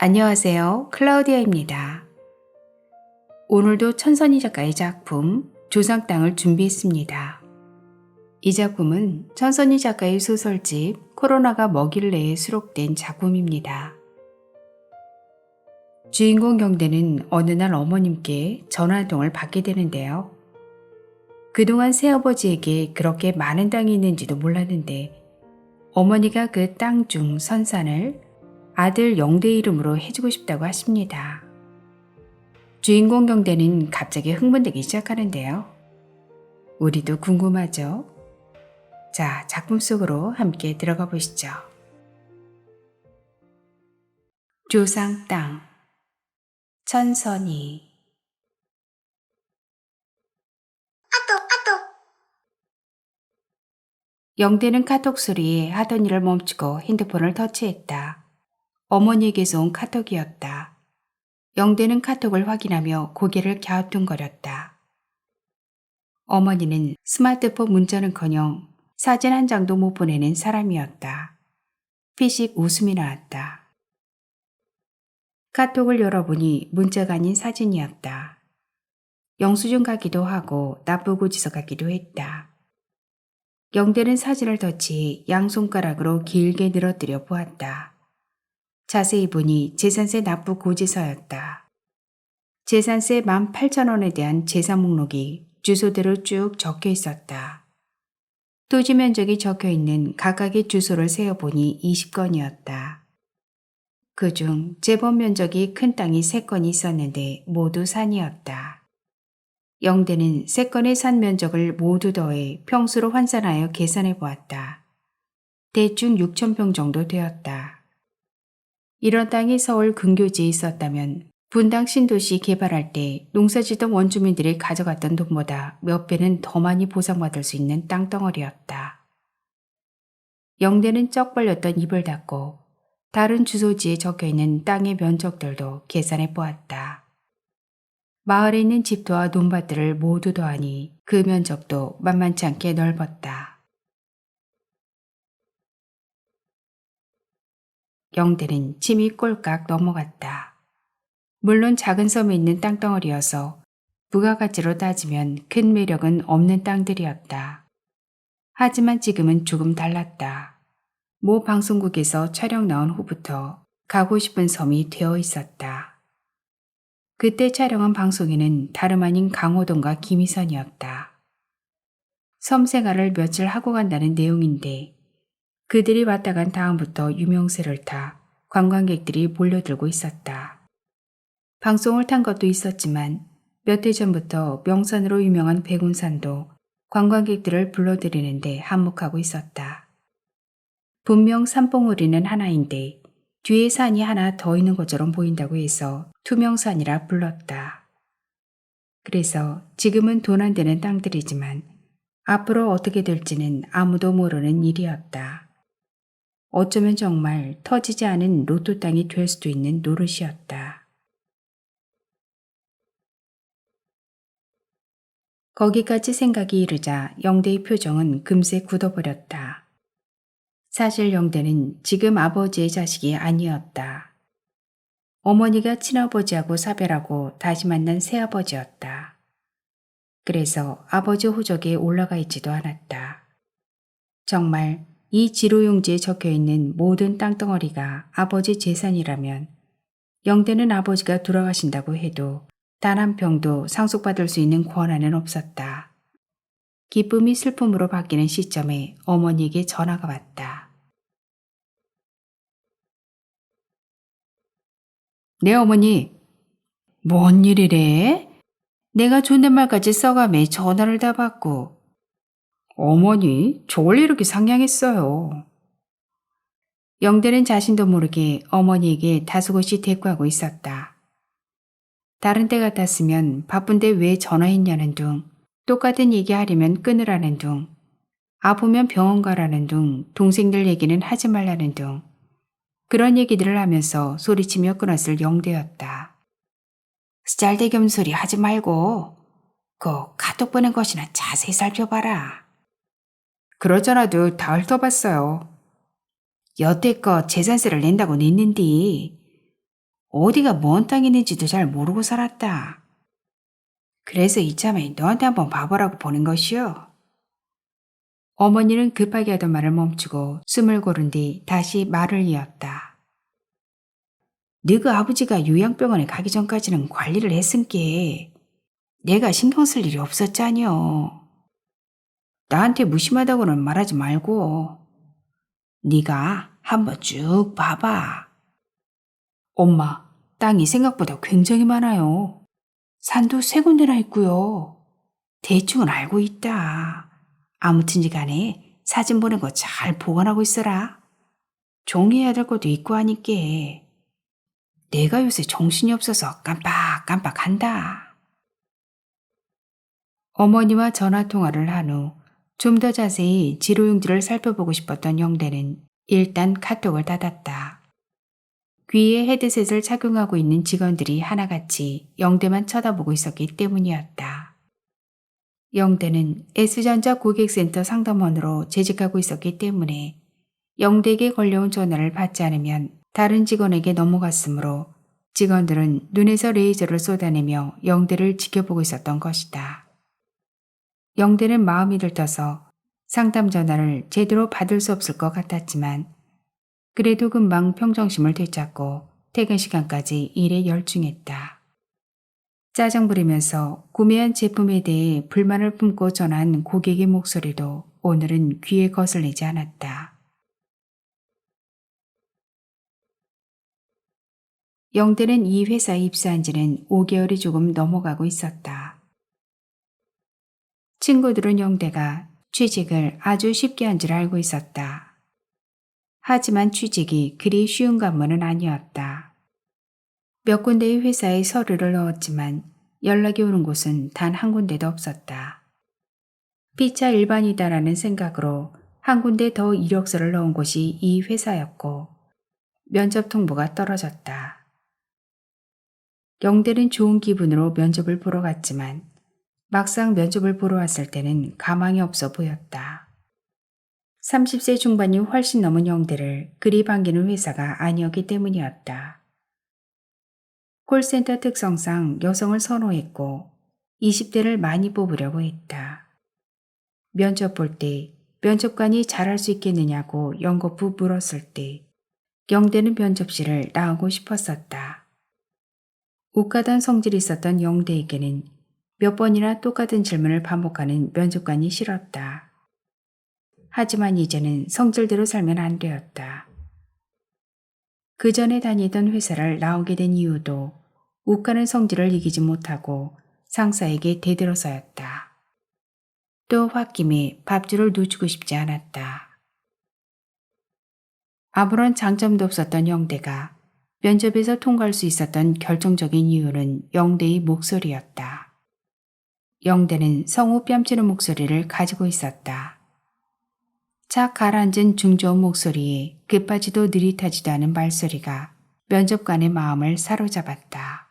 안녕하세요. 클라우디아입니다. 오늘도 천선희 작가의 작품 조상 땅을 준비했습니다. 이 작품은 천선희 작가의 소설집 코로나가 먹일래에 수록된 작품입니다. 주인공 경대는 어느 날 어머님께 전화 한 통을 받게 되는데요. 그동안 새아버지에게 그렇게 많은 땅이 있는지도 몰랐는데 어머니가 그 땅 중 선산을 아들 영대 이름으로 해주고 싶다고 하십니다. 주인공 경대는 갑자기 흥분되기 시작하는데요. 우리도 궁금하죠? 자, 작품 속으로 함께 들어가 보시죠. 조상 땅, 천선희. 영대는 카톡 소리에 하던 일을 멈추고 핸드폰을 터치했다. 어머니에게서 온 카톡이었다. 영대는 카톡을 확인하며 고개를 갸우뚱거렸다. 어머니는 스마트폰 문자는커녕 사진 한 장도 못 보내는 사람이었다. 피식 웃음이 나왔다. 카톡을 열어보니 문자가 아닌 사진이었다. 영수증 같기도 하고 나쁘고 지서 같기도 했다. 영대는 사진을 터치 양손가락으로 길게 늘어뜨려 보았다. 자세히 보니 재산세 납부 고지서였다. 재산세 18,000원에 대한 재산 목록이 주소대로 쭉 적혀 있었다. 토지 면적이 적혀 있는 각각의 주소를 세어보니 20건이었다. 그중 재본 면적이 큰 땅이 3건이 있었는데 모두 산이었다. 영대는 3건의 산 면적을 모두 더해 평수로 환산하여 계산해 보았다. 대충 6,000평 정도 되었다. 이런 땅이 서울 근교지에 있었다면 분당 신도시 개발할 때 농사짓던 원주민들이 가져갔던 돈보다 몇 배는 더 많이 보상받을 수 있는 땅덩어리였다. 영대는 쩍 벌렸던 입을 닫고 다른 주소지에 적혀있는 땅의 면적들도 계산해 보았다. 마을에 있는 집터와 논밭들을 모두 더하니 그 면적도 만만치 않게 넓었다. 영대는 침이 꼴깍 넘어갔다. 물론 작은 섬에 있는 땅덩어리여서 부가가치로 따지면 큰 매력은 없는 땅들이었다. 하지만 지금은 조금 달랐다. 모 방송국에서 촬영 나온 후부터 가고 싶은 섬이 되어 있었다. 그때 촬영한 방송에는 다름 아닌 강호동과 김희선이었다. 섬 생활을 며칠 하고 간다는 내용인데 그들이 왔다 간 다음부터 유명세를 타 관광객들이 몰려들고 있었다. 방송을 탄 것도 있었지만 몇 해 전부터 명산으로 유명한 백운산도 관광객들을 불러들이는데 한몫하고 있었다. 분명 산봉우리는 하나인데 뒤에 산이 하나 더 있는 것처럼 보인다고 해서 투명산이라 불렀다. 그래서 지금은 돈 안 되는 땅들이지만 앞으로 어떻게 될지는 아무도 모르는 일이었다. 어쩌면 정말 터지지 않은 로또 땅이 될 수도 있는 노릇이었다. 거기까지 생각이 이르자 영대의 표정은 금세 굳어버렸다. 사실 영대는 지금 아버지의 자식이 아니었다. 어머니가 친아버지하고 사별하고 다시 만난 새아버지였다. 그래서 아버지 호적에 올라가 있지도 않았다. 정말 이 지로용지에 적혀있는 모든 땅덩어리가 아버지 재산이라면 영대는 아버지가 돌아가신다고 해도 단 한 평도 상속받을 수 있는 권한은 없었다. 기쁨이 슬픔으로 바뀌는 시점에 어머니에게 전화가 왔다. 네 어머니. 뭔 일이래? 내가 존댓말까지 써가며 전화를 다 받고. 어머니, 저 원래 이렇게 상냥했어요. 영대는 자신도 모르게 어머니에게 다소곳이 대꾸하고 있었다. 다른 때 같았으면 바쁜데 왜 전화했냐는 둥, 똑같은 얘기하려면 끊으라는 둥, 아프면 병원 가라는 둥, 동생들 얘기는 하지 말라는 둥, 그런 얘기들을 하면서 소리치며 끊었을 영대였다. 쓰잘데기 소리 하지 말고 그 카톡 보낸 것이나 자세히 살펴봐라. 그러잖아도 다 훑어봤어요. 여태껏 재산세를 낸다고 냈는디 어디가 뭔 땅이 있는지도 잘 모르고 살았다. 그래서 이참에 너한테 한번 봐보라고 보는 것이요. 어머니는 급하게 하던 말을 멈추고 숨을 고른 뒤 다시 말을 이었다. 너그 아버지가 요양병원에 가기 전까지는 관리를 했은께 내가 신경 쓸 일이 없었잖여. 나한테 무심하다고는 말하지 말고 네가 한번 쭉 봐봐. 엄마, 땅이 생각보다 굉장히 많아요. 산도 3군데나 있고요. 대충은 알고 있다. 아무튼지 간에 사진 보낸 거 잘 보관하고 있어라. 종이해야 될 것도 있고 하니께. 내가 요새 정신이 없어서 깜빡깜빡한다. 어머니와 전화통화를 한 후 좀 더 자세히 지로용지를 살펴보고 싶었던 영대는 일단 카톡을 닫았다. 귀에 헤드셋을 착용하고 있는 직원들이 하나같이 영대만 쳐다보고 있었기 때문이었다. 영대는 S전자 고객센터 상담원으로 재직하고 있었기 때문에 영대에게 걸려온 전화를 받지 않으면 다른 직원에게 넘어갔으므로 직원들은 눈에서 레이저를 쏟아내며 영대를 지켜보고 있었던 것이다. 영대는 마음이 들떠서 상담 전화를 제대로 받을 수 없을 것 같았지만 그래도 금방 평정심을 되찾고 퇴근 시간까지 일에 열중했다. 짜증 부리면서 구매한 제품에 대해 불만을 품고 전한 고객의 목소리도 오늘은 귀에 거슬리지 않았다. 영대는 이 회사에 입사한 지는 5개월이 조금 넘어가고 있었다. 친구들은 영대가 취직을 아주 쉽게 한 줄 알고 있었다. 하지만 취직이 그리 쉬운 관문은 아니었다. 몇 군데의 회사에 서류를 넣었지만 연락이 오는 곳은 단 한 군데도 없었다. 피차 일반이다라는 생각으로 한 군데 더 이력서를 넣은 곳이 이 회사였고 면접 통보가 떨어졌다. 영대는 좋은 기분으로 면접을 보러 갔지만 막상 면접을 보러 왔을 때는 가망이 없어 보였다. 30세 중반이 훨씬 넘은 영대를 그리 반기는 회사가 아니었기 때문이었다. 콜센터 특성상 여성을 선호했고 20대를 많이 뽑으려고 했다. 면접 볼 때 면접관이 잘할 수 있겠느냐고 연거푸 물었을 때 영대는 면접실을 나오고 싶었었다. 욱하던 성질이 있었던 영대에게는 몇 번이나 똑같은 질문을 반복하는 면접관이 싫었다. 하지만 이제는 성질대로 살면 안 되었다. 그 전에 다니던 회사를 나오게 된 이유도 욱하는 성질을 이기지 못하고 상사에게 대들어서였다. 또 홧김에 밥줄을 놓치고 싶지 않았다. 아무런 장점도 없었던 영대가 면접에서 통과할 수 있었던 결정적인 이유는 영대의 목소리였다. 영대는 성우 뺨치는 목소리를 가지고 있었다. 착 가라앉은 중저음 목소리에 급하지도 느릿하지도 않은 말소리가 면접관의 마음을 사로잡았다.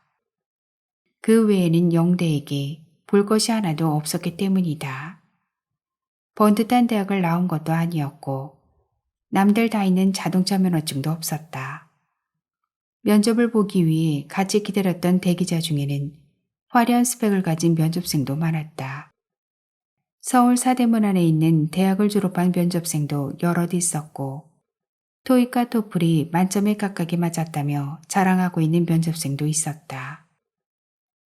그 외에는 영대에게 볼 것이 하나도 없었기 때문이다. 번듯한 대학을 나온 것도 아니었고 남들 다 있는 자동차 면허증도 없었다. 면접을 보기 위해 같이 기다렸던 대기자 중에는 화려한 스펙을 가진 면접생도 많았다. 서울 사대문 안에 있는 대학을 졸업한 면접생도 여럿 있었고 토익과 토플이 만점에 각각이 맞았다며 자랑하고 있는 면접생도 있었다.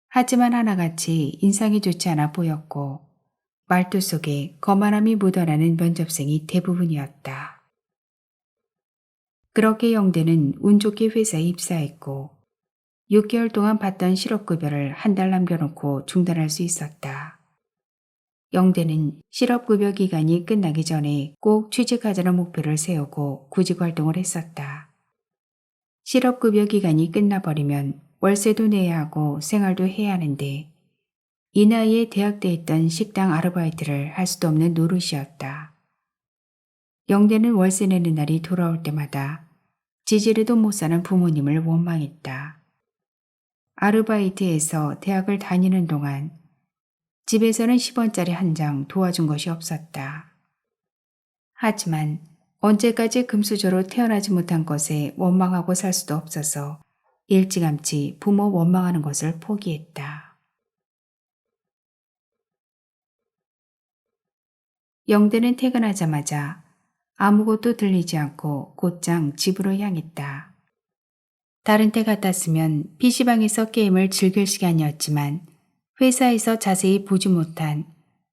하지만 하나같이 인상이 좋지 않아 보였고 말투 속에 거만함이 묻어나는 면접생이 대부분이었다. 그렇게 영대는 운 좋게 회사에 입사했고 6개월 동안 받던 실업급여를 한 달 남겨놓고 중단할 수 있었다. 영대는 실업급여 기간이 끝나기 전에 꼭 취직하자는 목표를 세우고 구직활동을 했었다. 실업급여 기간이 끝나버리면 월세도 내야 하고 생활도 해야 하는데 이 나이에 대학 때 했던 식당 아르바이트를 할 수도 없는 노릇이었다. 영대는 월세 내는 날이 돌아올 때마다 지지리도 못 사는 부모님을 원망했다. 아르바이트에서 대학을 다니는 동안 집에서는 10원짜리 한 장 도와준 것이 없었다. 하지만 언제까지 금수저로 태어나지 못한 것에 원망하고 살 수도 없어서 일찌감치 부모 원망하는 것을 포기했다. 영대는 퇴근하자마자 아무것도 들리지 않고 곧장 집으로 향했다. 다른 때 같았으면 PC방에서 게임을 즐길 시간이었지만 회사에서 자세히 보지 못한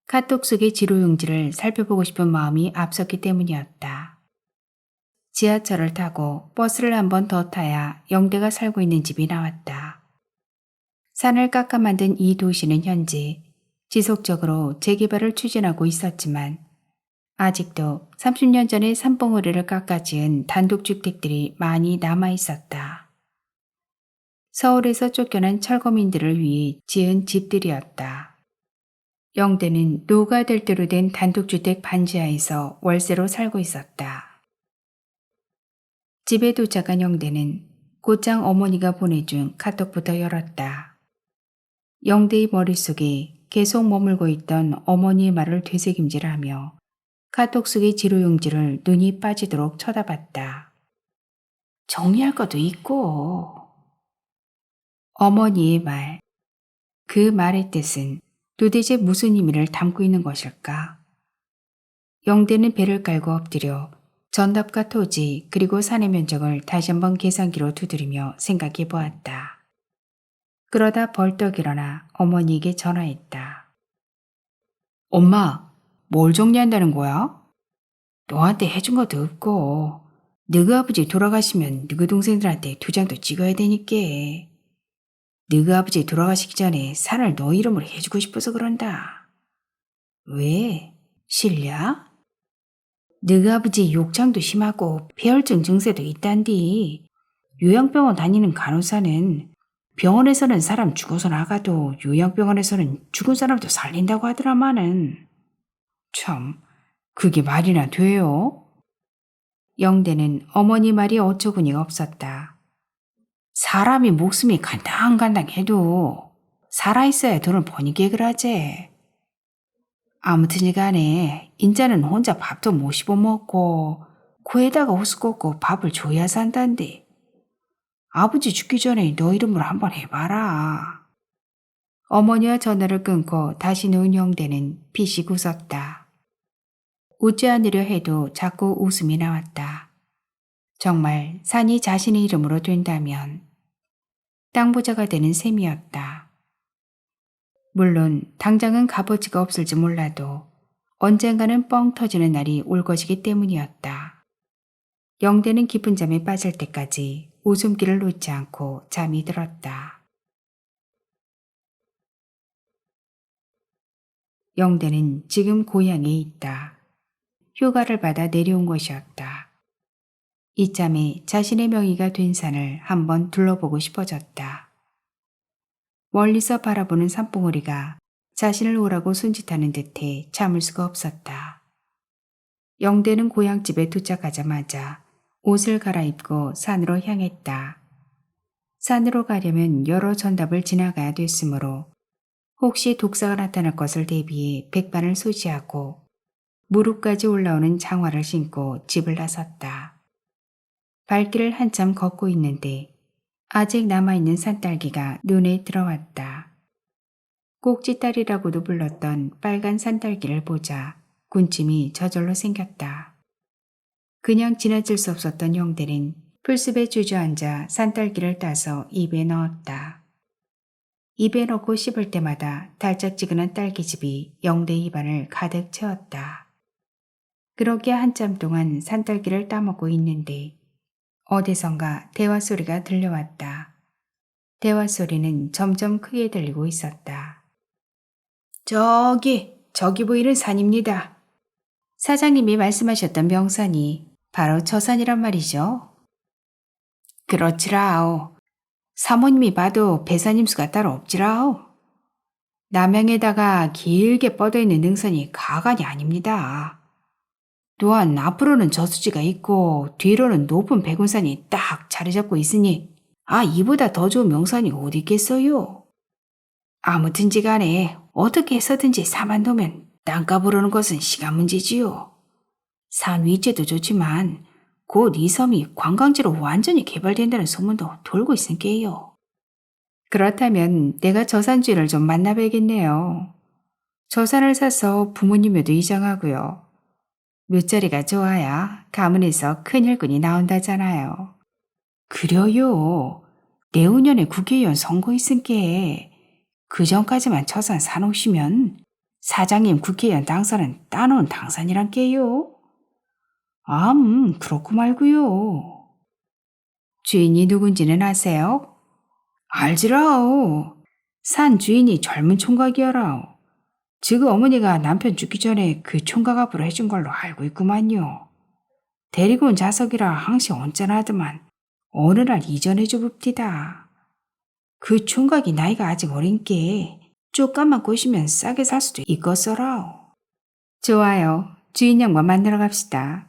카톡 속의 지로용지를 살펴보고 싶은 마음이 앞섰기 때문이었다. 지하철을 타고 버스를 한 번 더 타야 영대가 살고 있는 집이 나왔다. 산을 깎아 만든 이 도시는 현재 지속적으로 재개발을 추진하고 있었지만 아직도 30년 전에 산봉우리를 깎아 지은 단독주택들이 많이 남아 있었다. 서울에서 쫓겨난 철거민들을 위해 지은 집들이었다. 영대는 노가 될 대로 된 단독주택 반지하에서 월세로 살고 있었다. 집에 도착한 영대는 곧장 어머니가 보내준 카톡부터 열었다. 영대의 머릿속에 계속 머물고 있던 어머니의 말을 되새김질하며 카톡 속의 지로용지를 눈이 빠지도록 쳐다봤다. 정리할 것도 있고. 어머니의 말. 그 말의 뜻은 도대체 무슨 의미를 담고 있는 것일까? 영대는 배를 깔고 엎드려 전답과 토지 그리고 산의 면적을 다시 한번 계산기로 두드리며 생각해 보았다. 그러다 벌떡 일어나 어머니에게 전화했다. 엄마, 뭘 정리한다는 거야? 너한테 해준 것도 없고 너희 아버지 돌아가시면 너희 동생들한테 도장도 찍어야 되니까. 너희 아버지 돌아가시기 전에 산을 너 이름으로 해주고 싶어서 그런다. 왜? 실냐? 너희 아버지 욕창도 심하고 폐혈증 증세도 있단디. 요양병원 다니는 간호사는 병원에서는 사람 죽어서 나가도 요양병원에서는 죽은 사람도 살린다고 하더라마는. 참, 그게 말이나 돼요? 영대는 어머니 말이 어처구니가 없었다. 사람이 목숨이 간당간당해도 살아있어야 돈을 버니게 그러지. 아무튼이 간에 인자는 혼자 밥도 못 씹어 먹고 코에다가 호수 꽂고 밥을 줘야 산단데 아버지 죽기 전에 너 이름으로 한번 해봐라. 어머니와 전화를 끊고 다시 누운 영대는 피식 웃었다. 웃지 않으려 해도 자꾸 웃음이 나왔다. 정말 산이 자신의 이름으로 된다면 땅부자가 되는 셈이었다. 물론 당장은 값어치가 없을지 몰라도 언젠가는 뻥 터지는 날이 올 것이기 때문이었다. 영대는 깊은 잠에 빠질 때까지 웃음기를 놓지 않고 잠이 들었다. 영대는 지금 고향에 있다. 휴가를 받아 내려온 것이었다. 이참에 자신의 명의가 된 산을 한번 둘러보고 싶어졌다. 멀리서 바라보는 산봉우리가 자신을 오라고 손짓하는 듯해 참을 수가 없었다. 영대는 고향집에 도착하자마자 옷을 갈아입고 산으로 향했다. 산으로 가려면 여러 전답을 지나가야 됐으므로 혹시 독사가 나타날 것을 대비해 백반을 소지하고 무릎까지 올라오는 장화를 신고 집을 나섰다. 발길을 한참 걷고 있는데 아직 남아있는 산딸기가 눈에 들어왔다. 꼭지딸이라고도 불렀던 빨간 산딸기를 보자 군침이 저절로 생겼다. 그냥 지나칠 수 없었던 영대는 풀숲에 주저앉아 산딸기를 따서 입에 넣었다. 입에 넣고 씹을 때마다 달짝지근한 딸기즙이 영대 입안을 가득 채웠다. 그렇게 한참 동안 산딸기를 따먹고 있는데 어디선가 대화 소리가 들려왔다. 대화 소리는 점점 크게 들리고 있었다. 저기 보이는 산입니다. 사장님이 말씀하셨던 명산이 바로 저 산이란 말이죠. 그렇지라오. 사모님이 봐도 배산임수가 따로 없지라오. 남양에다가 길게 뻗어있는 능선이 가관이 아닙니다. 또한 앞으로는 저수지가 있고 뒤로는 높은 백운산이 딱 자리 잡고 있으니 이보다 더 좋은 명산이 어디 있겠어요. 아무튼지 간에 어떻게 해서든지 사만 놓으면 땅값 오르는 것은 시간 문제지요. 산 위치도 좋지만 곧 이 섬이 관광지로 완전히 개발된다는 소문도 돌고 있으니까요. 그렇다면 내가 저산주를 좀 만나봐야겠네요. 저산을 사서 부모님에도 이장하고요. 묘자리가 좋아야 가문에서 큰 일꾼이 나온다잖아요. 그려요. 내후년에 국회의원 선거 있으니까 그 전까지만 저산 사놓으시면 사장님 국회의원 당선은 따놓은 당선이란께요. 그렇고 말고요. 주인이 누군지는 아세요? 알지라오. 산 주인이 젊은 총각이여라오. 지금 어머니가 남편 죽기 전에 그 총각 앞으로 해준 걸로 알고 있구만요. 데리고 온 자석이라 항시 언짢아하더만 어느 날 이전해줘 봅디다. 그 총각이 나이가 아직 어린께 쪽감만 꼬시면 싸게 살 수도 있겠어라오. 좋아요. 주인 양반 만나러 갑시다.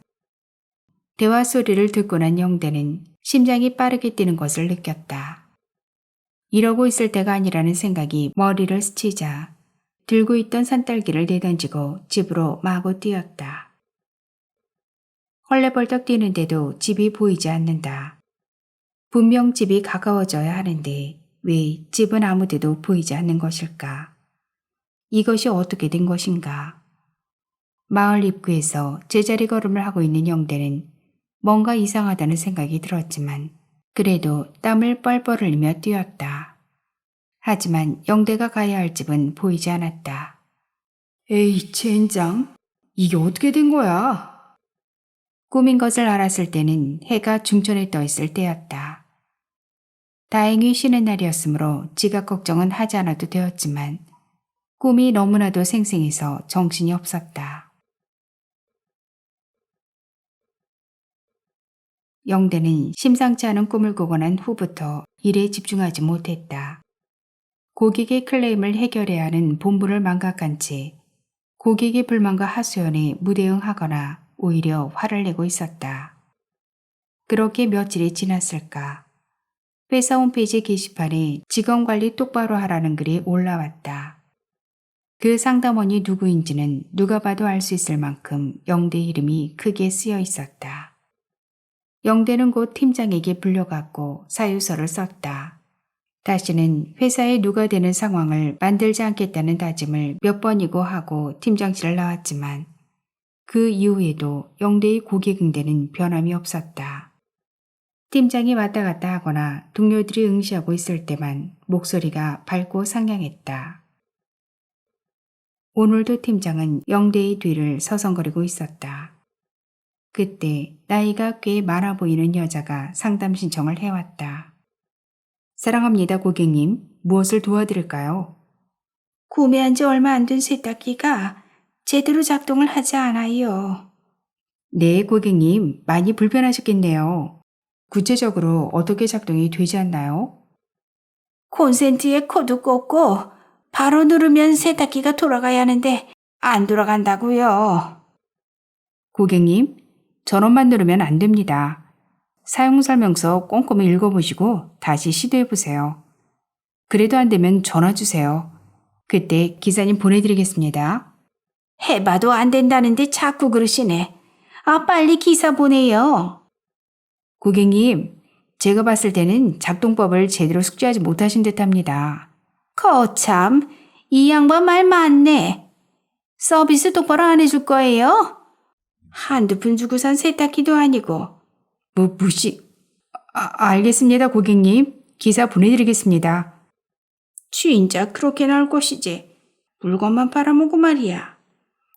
대화 소리를 듣고 난 영대는 심장이 빠르게 뛰는 것을 느꼈다. 이러고 있을 때가 아니라는 생각이 머리를 스치자 들고 있던 산딸기를 내던지고 집으로 마구 뛰었다. 헐레벌떡 뛰는데도 집이 보이지 않는다. 분명 집이 가까워져야 하는데 왜 집은 아무데도 보이지 않는 것일까? 이것이 어떻게 된 것인가? 마을 입구에서 제자리 걸음을 하고 있는 영대는 뭔가 이상하다는 생각이 들었지만 그래도 땀을 뻘뻘 흘리며 뛰었다. 하지만 영대가 가야 할 집은 보이지 않았다. 에이, 젠장. 이게 어떻게 된 거야? 꿈인 것을 알았을 때는 해가 중천에 떠 있을 때였다. 다행히 쉬는 날이었으므로 지각 걱정은 하지 않아도 되었지만 꿈이 너무나도 생생해서 정신이 없었다. 영대는 심상치 않은 꿈을 꾸고 난 후부터 일에 집중하지 못했다. 고객의 클레임을 해결해야 하는 본부를 망각한 채 고객의 불만과 하소연에 무대응하거나 오히려 화를 내고 있었다. 그렇게 며칠이 지났을까? 회사 홈페이지 게시판에 직원관리 똑바로 하라는 글이 올라왔다. 그 상담원이 누구인지는 누가 봐도 알 수 있을 만큼 영대 이름이 크게 쓰여 있었다. 영대는 곧 팀장에게 불려갔고 사유서를 썼다. 다시는 회사에 누가 되는 상황을 만들지 않겠다는 다짐을 몇 번이고 하고 팀장실을 나왔지만 그 이후에도 영대의 고객 응대는 변함이 없었다. 팀장이 왔다 갔다 하거나 동료들이 응시하고 있을 때만 목소리가 밝고 상냥했다. 오늘도 팀장은 영대의 뒤를 서성거리고 있었다. 그때 나이가 꽤 많아 보이는 여자가 상담 신청을 해왔다. 사랑합니다, 고객님. 무엇을 도와드릴까요? 구매한 지 얼마 안 된 세탁기가 제대로 작동을 하지 않아요. 네, 고객님. 많이 불편하셨겠네요. 구체적으로 어떻게 작동이 되지 않나요? 콘센트에 코드 꽂고 바로 누르면 세탁기가 돌아가야 하는데 안 돌아간다고요. 고객님, 전원만 누르면 안 됩니다. 사용설명서 꼼꼼히 읽어보시고 다시 시도해보세요. 그래도 안 되면 전화 주세요. 그때 기사님 보내드리겠습니다. 해봐도 안 된다는데 자꾸 그러시네. 빨리 기사 보내요. 고객님, 제가 봤을 때는 작동법을 제대로 숙지하지 못하신 듯합니다. 거참, 이 양반 말 많네. 서비스 똑바로 안 해줄 거예요? 한두 푼 주고 산 세탁기도 아니고. 무시. 알겠습니다, 고객님. 기사 보내드리겠습니다. 진짜 그렇게 나올 것이지. 물건만 팔아먹고 말이야.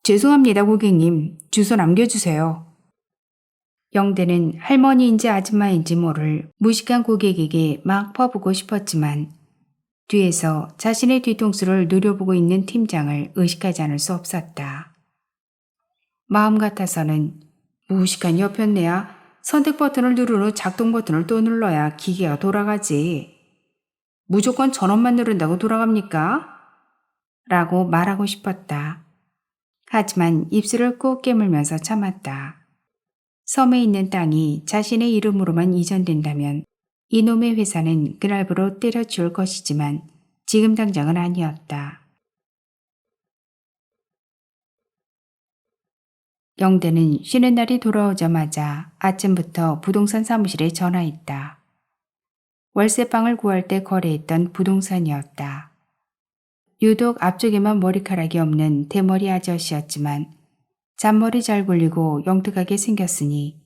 죄송합니다, 고객님. 주소 남겨주세요. 영대는 할머니인지 아줌마인지 모를 무식한 고객에게 막 퍼부고 싶었지만 뒤에서 자신의 뒤통수를 누려보고 있는 팀장을 의식하지 않을 수 없었다. 마음 같아서는 무식한 여편네야 선택 버튼을 누른 후 작동 버튼을 또 눌러야 기계가 돌아가지. 무조건 전원만 누른다고 돌아갑니까? 라고 말하고 싶었다. 하지만 입술을 꾹 깨물면서 참았다. 섬에 있는 땅이 자신의 이름으로만 이전된다면 이놈의 회사는 그날부로 때려치울 것이지만 지금 당장은 아니었다. 영대는 쉬는 날이 돌아오자마자 아침부터 부동산 사무실에 전화했다. 월세방을 구할 때 거래했던 부동산이었다. 유독 앞쪽에만 머리카락이 없는 대머리 아저씨였지만 잔머리 잘 굴리고 영특하게 생겼으니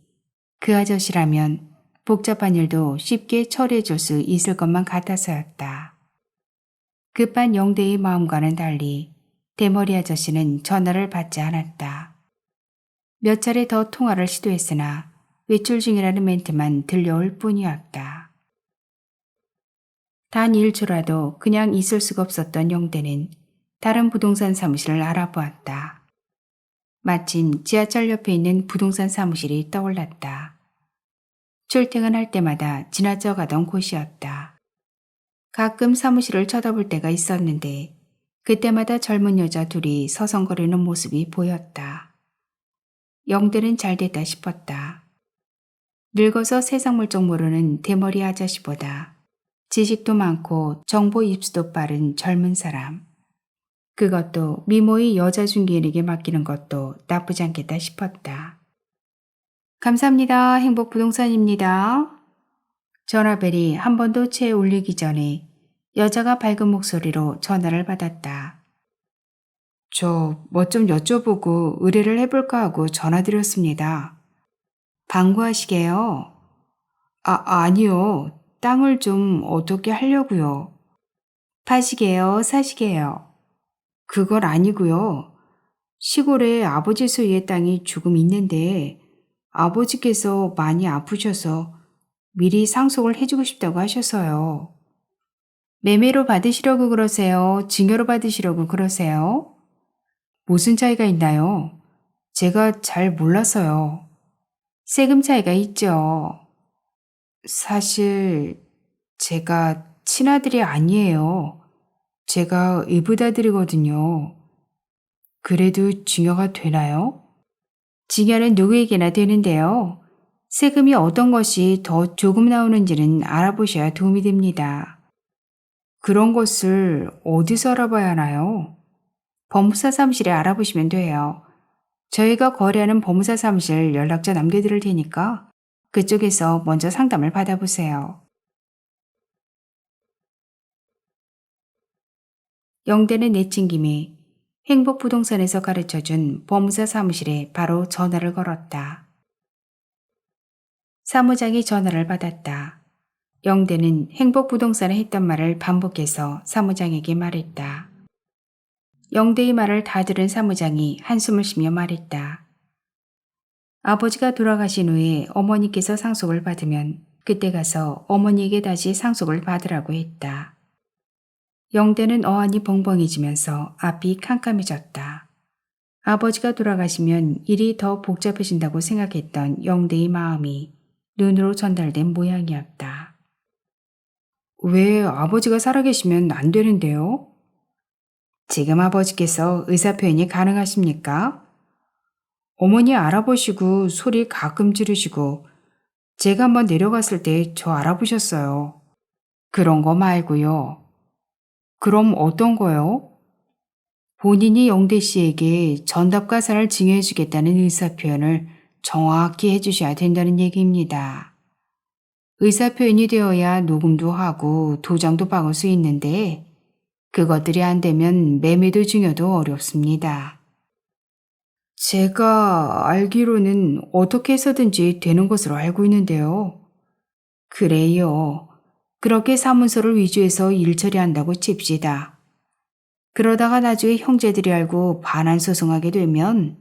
그 아저씨라면 복잡한 일도 쉽게 처리해 줄 수 있을 것만 같아서였다. 급한 영대의 마음과는 달리 대머리 아저씨는 전화를 받지 않았다. 몇 차례 더 통화를 시도했으나 외출 중이라는 멘트만 들려올 뿐이었다. 단 1초라도 그냥 있을 수가 없었던 영대는 다른 부동산 사무실을 알아보았다. 마침 지하철 옆에 있는 부동산 사무실이 떠올랐다. 출퇴근할 때마다 지나쳐 가던 곳이었다. 가끔 사무실을 쳐다볼 때가 있었는데 그때마다 젊은 여자 둘이 서성거리는 모습이 보였다. 영대는 잘됐다 싶었다. 늙어서 세상 물정 모르는 대머리 아저씨보다 지식도 많고 정보 입수도 빠른 젊은 사람. 그것도 미모의 여자 중개인에게 맡기는 것도 나쁘지 않겠다 싶었다. 감사합니다. 행복부동산입니다. 전화벨이 한 번도 채 울리기 전에 여자가 밝은 목소리로 전화를 받았다. 저 뭐 좀 여쭤보고 의뢰를 해볼까 하고 전화드렸습니다. 방구하시게요? 아니요. 땅을 좀 어떻게 하려고요. 파시게요? 사시게요? 그건 아니고요. 시골에 아버지 소유의 땅이 조금 있는데 아버지께서 많이 아프셔서 미리 상속을 해주고 싶다고 하셔서요. 매매로 받으시려고 그러세요? 증여로 받으시려고 그러세요? 무슨 차이가 있나요? 제가 잘 몰라서요. 세금 차이가 있죠. 사실 제가 친아들이 아니에요. 제가 의붓아들이거든요. 그래도 증여가 되나요? 증여는 누구에게나 되는데요. 세금이 어떤 것이 더 조금 나오는지는 알아보셔야 도움이 됩니다. 그런 것을 어디서 알아봐야 하나요? 법무사 사무실에 알아보시면 돼요. 저희가 거래하는 법무사 사무실 연락처 남겨드릴 테니까 그쪽에서 먼저 상담을 받아보세요. 영대는 내친 김에 행복부동산에서 가르쳐준 법무사 사무실에 바로 전화를 걸었다. 사무장이 전화를 받았다. 영대는 행복부동산에 했던 말을 반복해서 사무장에게 말했다. 영대의 말을 다 들은 사무장이 한숨을 쉬며 말했다. 아버지가 돌아가신 후에 어머니께서 상속을 받으면 그때 가서 어머니에게 다시 상속을 받으라고 했다. 영대는 어안이 벙벙해지면서 앞이 캄캄해졌다. 아버지가 돌아가시면 일이 더 복잡해진다고 생각했던 영대의 마음이 눈으로 전달된 모양이었다. 왜 아버지가 살아계시면 안 되는데요? 지금 아버지께서 의사표현이 가능하십니까? 어머니 알아보시고 소리 가끔 지르시고 제가 한번 내려갔을 때 저 알아보셨어요. 그런 거 말고요. 그럼 어떤 거요? 본인이 영대 씨에게 전답가사를 증여해 주겠다는 의사표현을 정확히 해주셔야 된다는 얘기입니다. 의사표현이 되어야 녹음도 하고 도장도 박을 수 있는데 그것들이 안 되면 매매도 증여도 어렵습니다. 제가 알기로는 어떻게 해서든지 되는 것으로 알고 있는데요. 그래요. 그렇게 사문서를 위조해서 일 처리한다고 칩시다. 그러다가 나중에 형제들이 알고 반환소송하게 되면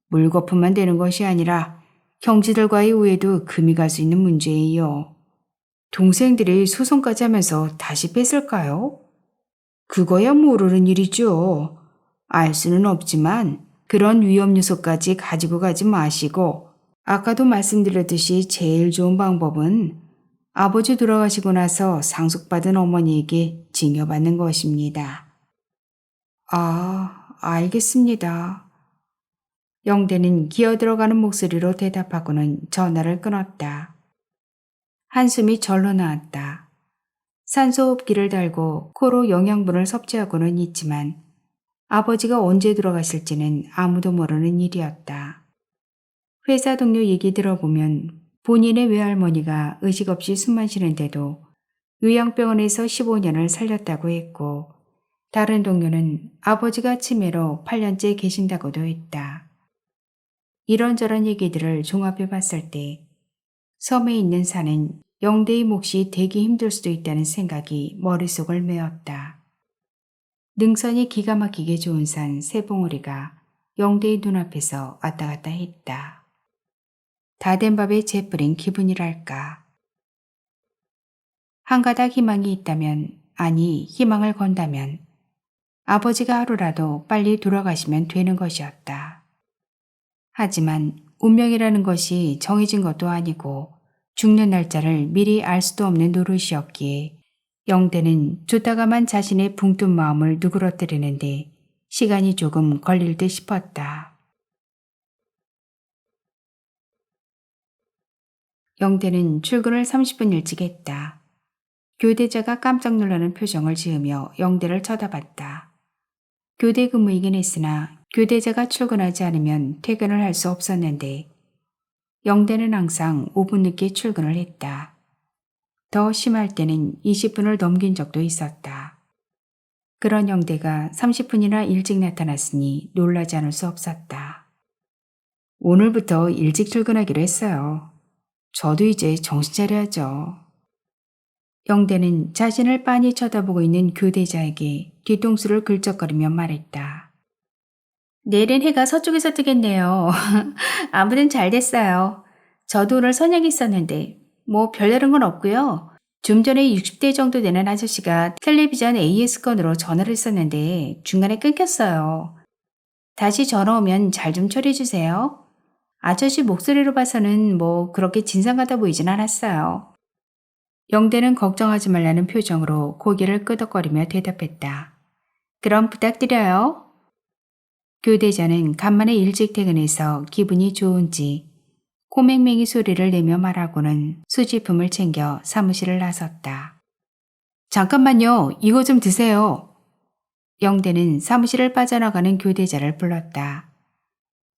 물거품만 되는 것이 아니라 형제들과의 우애도 금이 갈 수 있는 문제예요. 동생들이 소송까지 하면서 다시 뺐을까요? 그거야 모르는 일이죠. 알 수는 없지만 그런 위험 요소까지 가지고 가지 마시고 아까도 말씀드렸듯이 제일 좋은 방법은 아버지 돌아가시고 나서 상속받은 어머니에게 증여받는 것입니다. 알겠습니다. 영대는 기어들어가는 목소리로 대답하고는 전화를 끊었다. 한숨이 절로 나왔다. 산소호흡기를 달고 코로 영양분을 섭취하고는 있지만 아버지가 언제 돌아가실지는 아무도 모르는 일이었다. 회사 동료 얘기 들어보면 본인의 외할머니가 의식 없이 숨만 쉬는데도 요양병원에서 15년을 살렸다고 했고, 다른 동료는 아버지가 치매로 8년째 계신다고도 했다. 이런저런 얘기들을 종합해 봤을 때 섬에 있는 산은 영대의 몫이 되기 힘들 수도 있다는 생각이 머릿속을 메웠다. 능선이 기가 막히게 좋은 산 세봉우리가 영대의 눈앞에서 왔다 갔다 했다. 다 된 밥에 재 뿌린 기분이랄까. 한 가닥 희망이 있다면, 아니 희망을 건다면 아버지가 하루라도 빨리 돌아가시면 되는 것이었다. 하지만 운명이라는 것이 정해진 것도 아니고 죽는 날짜를 미리 알 수도 없는 노릇이었기에 영대는 쫓다가만 자신의 붕 뜬 마음을 누그러뜨리는데 시간이 조금 걸릴 듯 싶었다. 영대는 출근을 30분 일찍 했다. 교대자가 깜짝 놀라는 표정을 지으며 영대를 쳐다봤다. 교대 근무이긴 했으나 교대자가 출근하지 않으면 퇴근을 할 수 없었는데 영대는 항상 5분 늦게 출근을 했다. 더 심할 때는 20분을 넘긴 적도 있었다. 그런 영대가 30분이나 일찍 나타났으니 놀라지 않을 수 없었다. 오늘부터 일찍 출근하기로 했어요. 저도 이제 정신 차려야죠. 영대는 자신을 빤히 쳐다보고 있는 교대자에게 뒤통수를 긁적거리며 말했다. 내일은 해가 서쪽에서 뜨겠네요. 아무튼 잘 됐어요. 저도 오늘 선약이 있었는데 뭐 별다른 건 없고요. 좀 전에 60대 정도 되는 아저씨가 텔레비전 AS건으로 전화를 했었는데 중간에 끊겼어요. 다시 전화 오면 잘 좀 처리해 주세요. 아저씨 목소리로 봐서는 뭐 그렇게 진상 같아 보이진 않았어요. 영대는 걱정하지 말라는 표정으로 고개를 끄덕거리며 대답했다. 그럼 부탁드려요. 교대자는 간만에 일찍 퇴근해서 기분이 좋은지 코맹맹이 소리를 내며 말하고는 수지품을 챙겨 사무실을 나섰다. 잠깐만요. 이거 좀 드세요. 영대는 사무실을 빠져나가는 교대자를 불렀다.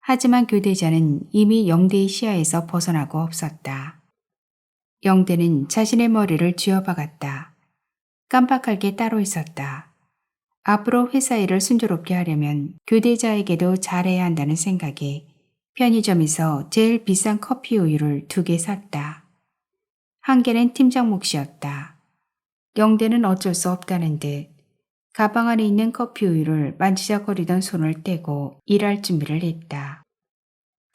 하지만 교대자는 이미 영대의 시야에서 벗어나고 없었다. 영대는 자신의 머리를 쥐어박았다. 깜빡할 게 따로 있었다. 앞으로 회사 일을 순조롭게 하려면 교대자에게도 잘해야 한다는 생각에 편의점에서 제일 비싼 커피 우유를 2개 샀다. 한 개는 팀장 몫이었다. 영대는 어쩔 수 없다는 듯 가방 안에 있는 커피 우유를 만지작거리던 손을 떼고 일할 준비를 했다.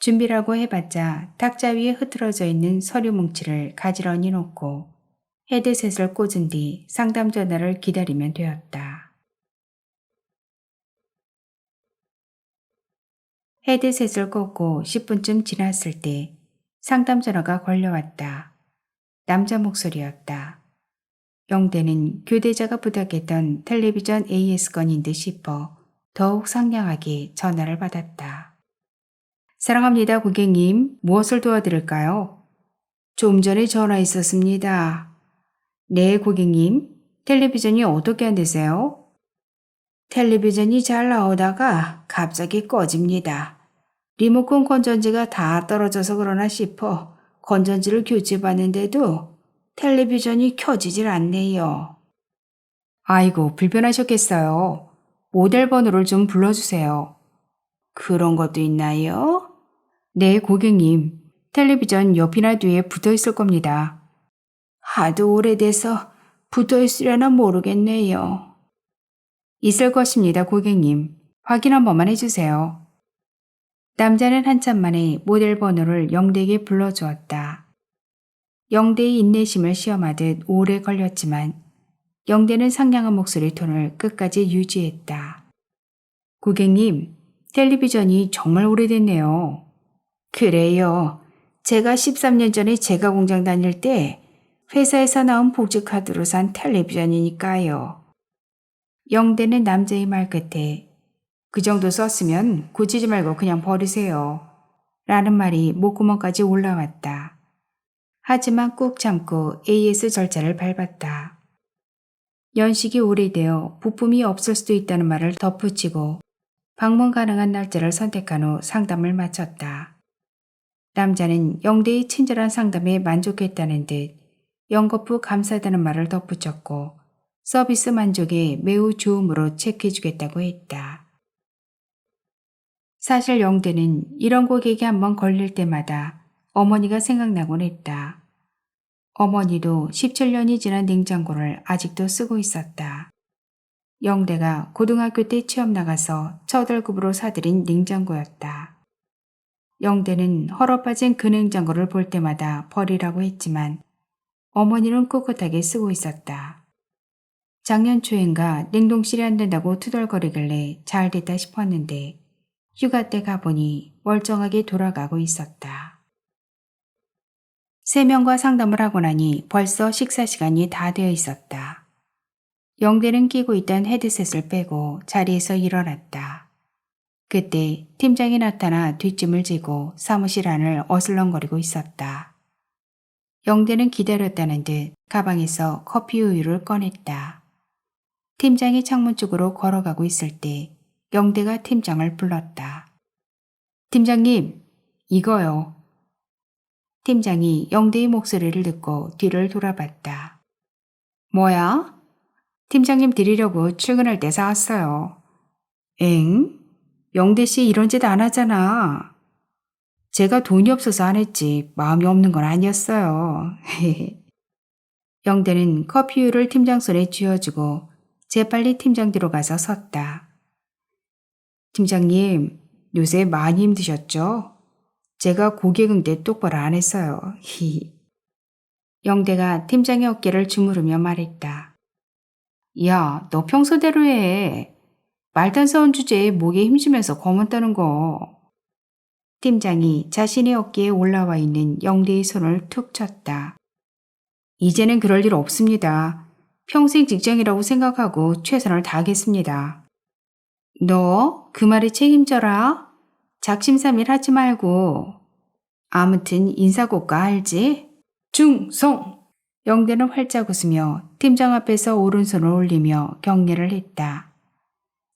준비라고 해봤자 탁자 위에 흐트러져 있는 서류 뭉치를 가지런히 놓고 헤드셋을 꽂은 뒤 상담 전화를 기다리면 되었다. 헤드셋을 꽂고 10분쯤 지났을 때 상담 전화가 걸려왔다. 남자 목소리였다. 영대는 교대자가 부탁했던 텔레비전 AS건인 듯 싶어 더욱 상냥하게 전화를 받았다. 사랑합니다, 고객님. 무엇을 도와드릴까요? 좀 전에 전화했었습니다. 네, 고객님. 텔레비전이 어떻게 안 되세요? 텔레비전이 잘 나오다가 갑자기 꺼집니다. 리모컨 건전지가 다 떨어져서 그러나 싶어 건전지를 교체받는데도 텔레비전이 켜지질 않네요. 아이고, 불편하셨겠어요. 모델 번호를 좀 불러주세요. 그런 것도 있나요? 네, 고객님. 텔레비전 옆이나 뒤에 붙어 있을 겁니다. 하도 오래돼서 붙어 있으려나 모르겠네요. 있을 것입니다, 고객님. 확인 한 번만 해주세요. 남자는 한참 만에 모델 번호를 영대에게 불러주었다. 영대의 인내심을 시험하듯 오래 걸렸지만 영대는 상냥한 목소리 톤을 끝까지 유지했다. 고객님, 텔레비전이 정말 오래됐네요. 그래요. 제가 13년 전에 제가 공장 다닐 때 회사에서 나온 복지카드로 산 텔레비전이니까요. 영대는 남자의 말 끝에 그 정도 썼으면 고치지 말고 그냥 버리세요. 라는 말이 목구멍까지 올라왔다. 하지만 꾹 참고 AS 절차를 밟았다. 연식이 오래되어 부품이 없을 수도 있다는 말을 덧붙이고 방문 가능한 날짜를 선택한 후 상담을 마쳤다. 남자는 영대의 친절한 상담에 만족했다는 듯 연거푸 감사하다는 말을 덧붙였고 서비스 만족에 매우 좋음으로 체크해주겠다고 했다. 사실 영대는 이런 고객이 한번 걸릴 때마다 어머니가 생각나곤 했다. 어머니도 17년이 지난 냉장고를 아직도 쓰고 있었다. 영대가 고등학교 때 취업 나가서 첫 월급으로 사들인 냉장고였다. 영대는 헐어빠진 그 냉장고를 볼 때마다 버리라고 했지만 어머니는 꿋꿋하게 쓰고 있었다. 작년 초인가 냉동실이 안 된다고 투덜거리길래 잘 됐다 싶었는데 휴가 때 가보니 멀쩡하게 돌아가고 있었다. 3명과 상담을 하고 나니 벌써 식사 시간이 다 되어 있었다. 영대는 끼고 있던 헤드셋을 빼고 자리에서 일어났다. 그때 팀장이 나타나 뒷짐을 지고 사무실 안을 어슬렁거리고 있었다. 영대는 기다렸다는 듯 가방에서 커피 우유를 꺼냈다. 팀장이 창문 쪽으로 걸어가고 있을 때 영대가 팀장을 불렀다. 팀장님, 이거요. 팀장이 영대의 목소리를 듣고 뒤를 돌아봤다. 뭐야? 팀장님 드리려고 출근할 때 사왔어요. 엥? 영대씨 이런 짓 안 하잖아. 제가 돈이 없어서 안 했지 마음이 없는 건 아니었어요. 영대는 커피우유를 팀장 손에 쥐어주고 재빨리 팀장 뒤로 가서 섰다. 팀장님, 요새 많이 힘드셨죠? 제가 고객 응대 똑바로 안 했어요. 영대가 팀장의 어깨를 주무르며 말했다. 야, 너 평소대로 해. 말단사원 주제에 목에 힘주면서 검은 따는 거. 팀장이 자신의 어깨에 올라와 있는 영대의 손을 툭 쳤다. 이제는 그럴 일 없습니다. 평생 직장이라고 생각하고 최선을 다하겠습니다. 너 그 말에 책임져라. 작심삼일 하지 말고. 아무튼 인사고과 알지? 중성! 영대는 활짝 웃으며 팀장 앞에서 오른손을 올리며 경례를 했다.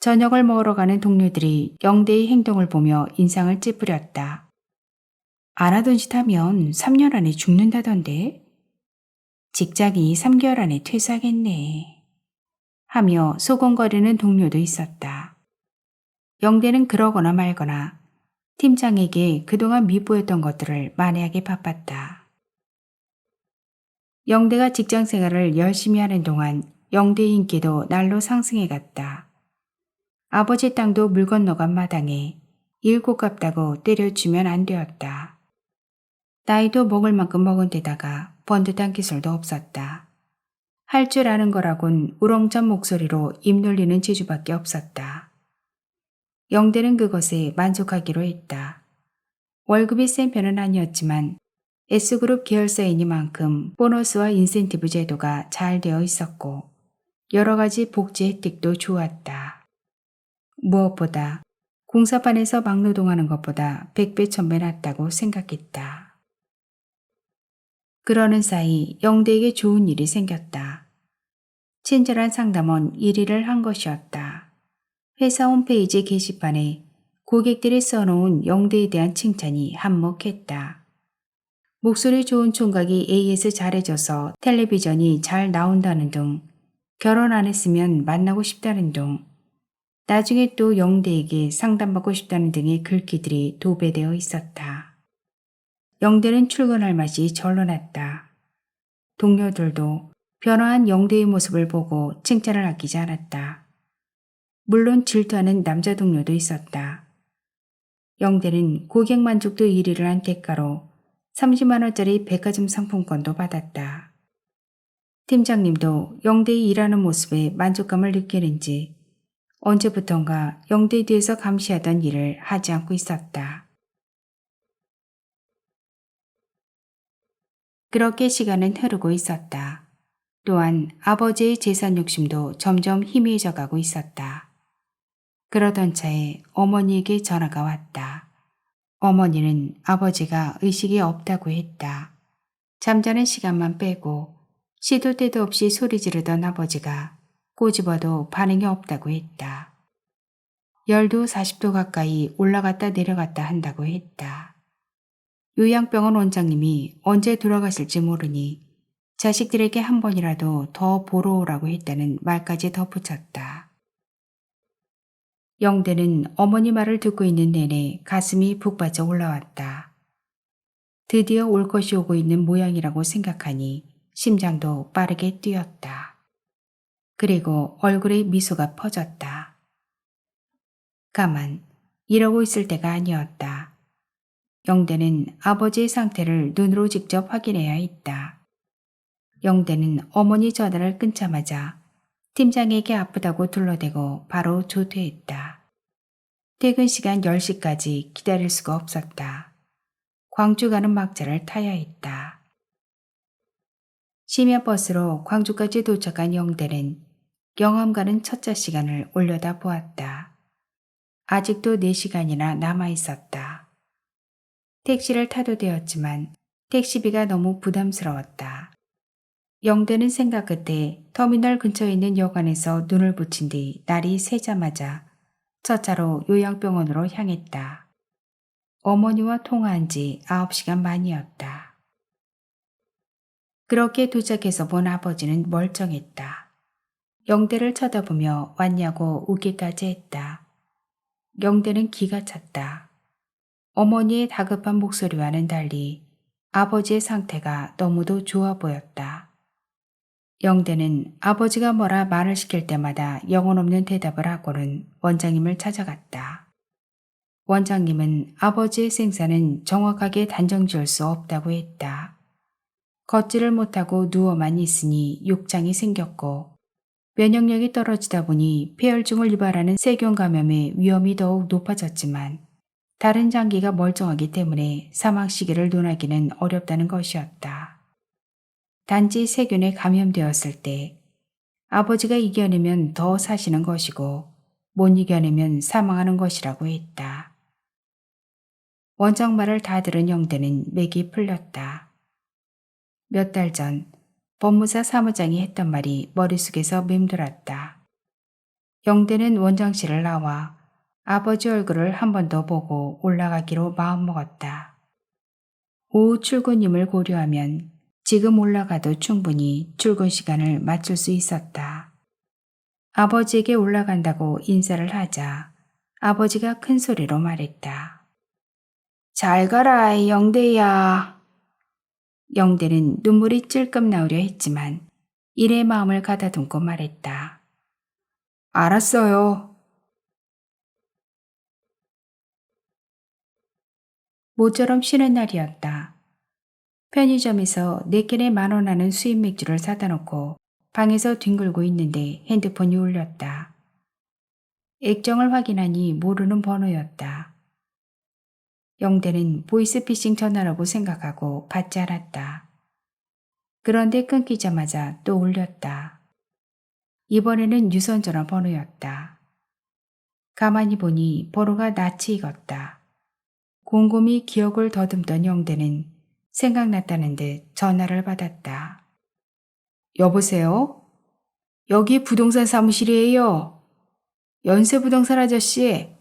저녁을 먹으러 가는 동료들이 영대의 행동을 보며 인상을 찌푸렸다. 안 하던 짓 하면 3년 안에 죽는다던데? 직장이 3개월 안에 퇴사하겠네. 하며 소곤거리는 동료도 있었다. 영대는 그러거나 말거나 팀장에게 그동안 미보였던 것들을 만회하게 바빴다. 영대가 직장 생활을 열심히 하는 동안 영대의 인기도 날로 상승해 갔다. 아버지 땅도 물 건너간 마당에 일 고깝다고 때려주면 안 되었다. 나이도 먹을 만큼 먹은 데다가 번듯한 기술도 없었다. 할 줄 아는 거라곤 우렁찬 목소리로 입 놀리는 지주밖에 없었다. 영대는 그것에 만족하기로 했다. 월급이 센 편은 아니었지만 S그룹 계열사이니만큼 보너스와 인센티브 제도가 잘 되어 있었고 여러 가지 복지 혜택도 좋았다. 무엇보다 공사판에서 막노동하는 것보다 100배 1000배 낫다고 생각했다. 그러는 사이 영대에게 좋은 일이 생겼다. 친절한 상담원 1위를 한 것이었다. 회사 홈페이지 게시판에 고객들이 써놓은 영대에 대한 칭찬이 한몫했다. 목소리 좋은 총각이 AS 잘해줘서 텔레비전이 잘 나온다는 둥, 결혼 안 했으면 만나고 싶다는 둥, 나중에 또 영대에게 상담받고 싶다는 등의 글귀들이 도배되어 있었다. 영대는 출근할 맛이 절로 났다. 동료들도 변화한 영대의 모습을 보고 칭찬을 아끼지 않았다. 물론 질투하는 남자 동료도 있었다. 영대는 고객 만족도 1위를 한 대가로 30만 원짜리 백화점 상품권도 받았다. 팀장님도 영대의 일하는 모습에 만족감을 느끼는지 언제부턴가 영대 뒤에서 감시하던 일을 하지 않고 있었다. 그렇게 시간은 흐르고 있었다. 또한 아버지의 재산 욕심도 점점 희미해져 가고 있었다. 그러던 차에 어머니에게 전화가 왔다. 어머니는 아버지가 의식이 없다고 했다. 잠자는 시간만 빼고 시도 때도 없이 소리 지르던 아버지가 꼬집어도 반응이 없다고 했다. 열도 40도 가까이 올라갔다 내려갔다 한다고 했다. 요양병원 원장님이 언제 돌아가실지 모르니 자식들에게 한 번이라도 더 보러 오라고 했다는 말까지 덧붙였다. 영대는 어머니 말을 듣고 있는 내내 가슴이 북 빠져 올라왔다. 드디어 올 것이 오고 있는 모양이라고 생각하니 심장도 빠르게 뛰었다. 그리고 얼굴에 미소가 퍼졌다. 가만, 이러고 있을 때가 아니었다. 영대는 아버지의 상태를 눈으로 직접 확인해야 했다. 영대는 어머니 전화를 끊자마자 팀장에게 아프다고 둘러대고 바로 조퇴했다. 퇴근 시간 10시까지 기다릴 수가 없었다. 광주 가는 막차를 타야 했다. 심야버스로 광주까지 도착한 영대는 영암 가는 첫차 시간을 올려다 보았다. 아직도 4시간이나 남아 있었다. 택시를 타도 되었지만 택시비가 너무 부담스러웠다. 영대는 생각 끝에 터미널 근처에 있는 여관에서 눈을 붙인 뒤 날이 새자마자 첫차로 요양병원으로 향했다. 어머니와 통화한 지 9시간 만이었다. 그렇게 도착해서 본 아버지는 멀쩡했다. 영대를 쳐다보며 왔냐고 웃기까지 했다. 영대는 기가 찼다. 어머니의 다급한 목소리와는 달리 아버지의 상태가 너무도 좋아 보였다. 영대는 아버지가 뭐라 말을 시킬 때마다 영혼 없는 대답을 하고는 원장님을 찾아갔다. 원장님은 아버지의 생사는 정확하게 단정 지을 수 없다고 했다. 걷지를 못하고 누워만 있으니 욕장이 생겼고 면역력이 떨어지다 보니 폐혈증을 유발하는 세균 감염의 위험이 더욱 높아졌지만 다른 장기가 멀쩡하기 때문에 사망 시기를 논하기는 어렵다는 것이었다. 단지 세균에 감염되었을 때 아버지가 이겨내면 더 사시는 것이고 못 이겨내면 사망하는 것이라고 했다. 원장 말을 다 들은 영대는 맥이 풀렸다. 몇 달 전 법무사 사무장이 했던 말이 머릿속에서 맴돌았다. 영대는 원장실을 나와 아버지 얼굴을 한 번 더 보고 올라가기로 마음먹었다. 오후 출근임을 고려하면 지금 올라가도 충분히 출근 시간을 맞출 수 있었다. 아버지에게 올라간다고 인사를 하자 아버지가 큰 소리로 말했다. 잘 가라, 영대야. 영대는 눈물이 찔끔 나오려 했지만 일의 마음을 가다듬고 말했다. 알았어요. 모처럼 쉬는 날이었다. 편의점에서 4캔에 10,000원 하는 수입 맥주를 사다 놓고 방에서 뒹굴고 있는데 핸드폰이 울렸다. 액정을 확인하니 모르는 번호였다. 영대는 보이스피싱 전화라고 생각하고 받지 않았다. 그런데 끊기자마자 또 울렸다. 이번에는 유선전화 번호였다. 가만히 보니 번호가 낯이 익었다. 곰곰이 기억을 더듬던 영대는 생각났다는 듯 전화를 받았다. 여보세요? 여기 부동산 사무실이에요. 연세부동산 아저씨.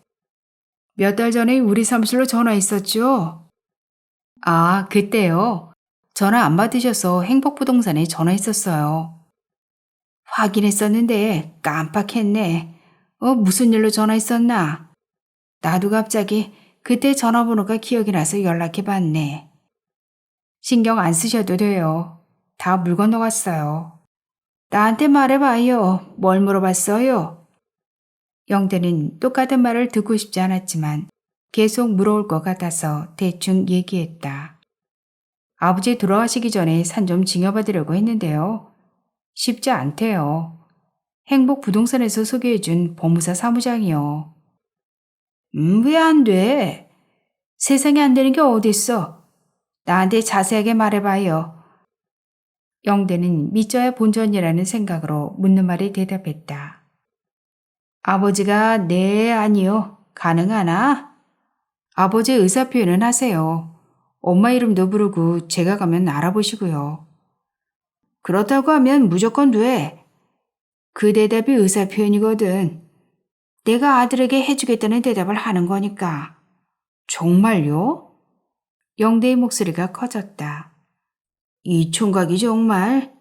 몇 달 전에 우리 사무실로 전화했었죠? 아, 그때요. 전화 안 받으셔서 행복부동산에 전화했었어요. 확인했었는데 깜빡했네. 무슨 일로 전화했었나? 나도 갑자기 그때 전화번호가 기억이 나서 연락해봤네. 신경 안 쓰셔도 돼요. 다 물 건너갔어요. 나한테 말해봐요. 뭘 물어봤어요? 영대는 똑같은 말을 듣고 싶지 않았지만 계속 물어올 것 같아서 대충 얘기했다. 아버지 돌아가시기 전에 산 좀 징여받으려고 했는데요. 쉽지 않대요. 행복부동산에서 소개해준 법무사 사무장이요. 왜 안 돼? 세상에 안 되는 게 어딨어. 나한테 자세하게 말해봐요. 영대는 믿져야 본전이라는 생각으로 묻는 말에 대답했다. 아버지가 네, 아니요. 가능하나? 아버지 의사 표현은 하세요. 엄마 이름도 부르고 제가 가면 알아보시고요. 그렇다고 하면 무조건 돼. 그 대답이 의사 표현이거든. 내가 아들에게 해주겠다는 대답을 하는 거니까. 정말요? 영대의 목소리가 커졌다. 이 총각이 정말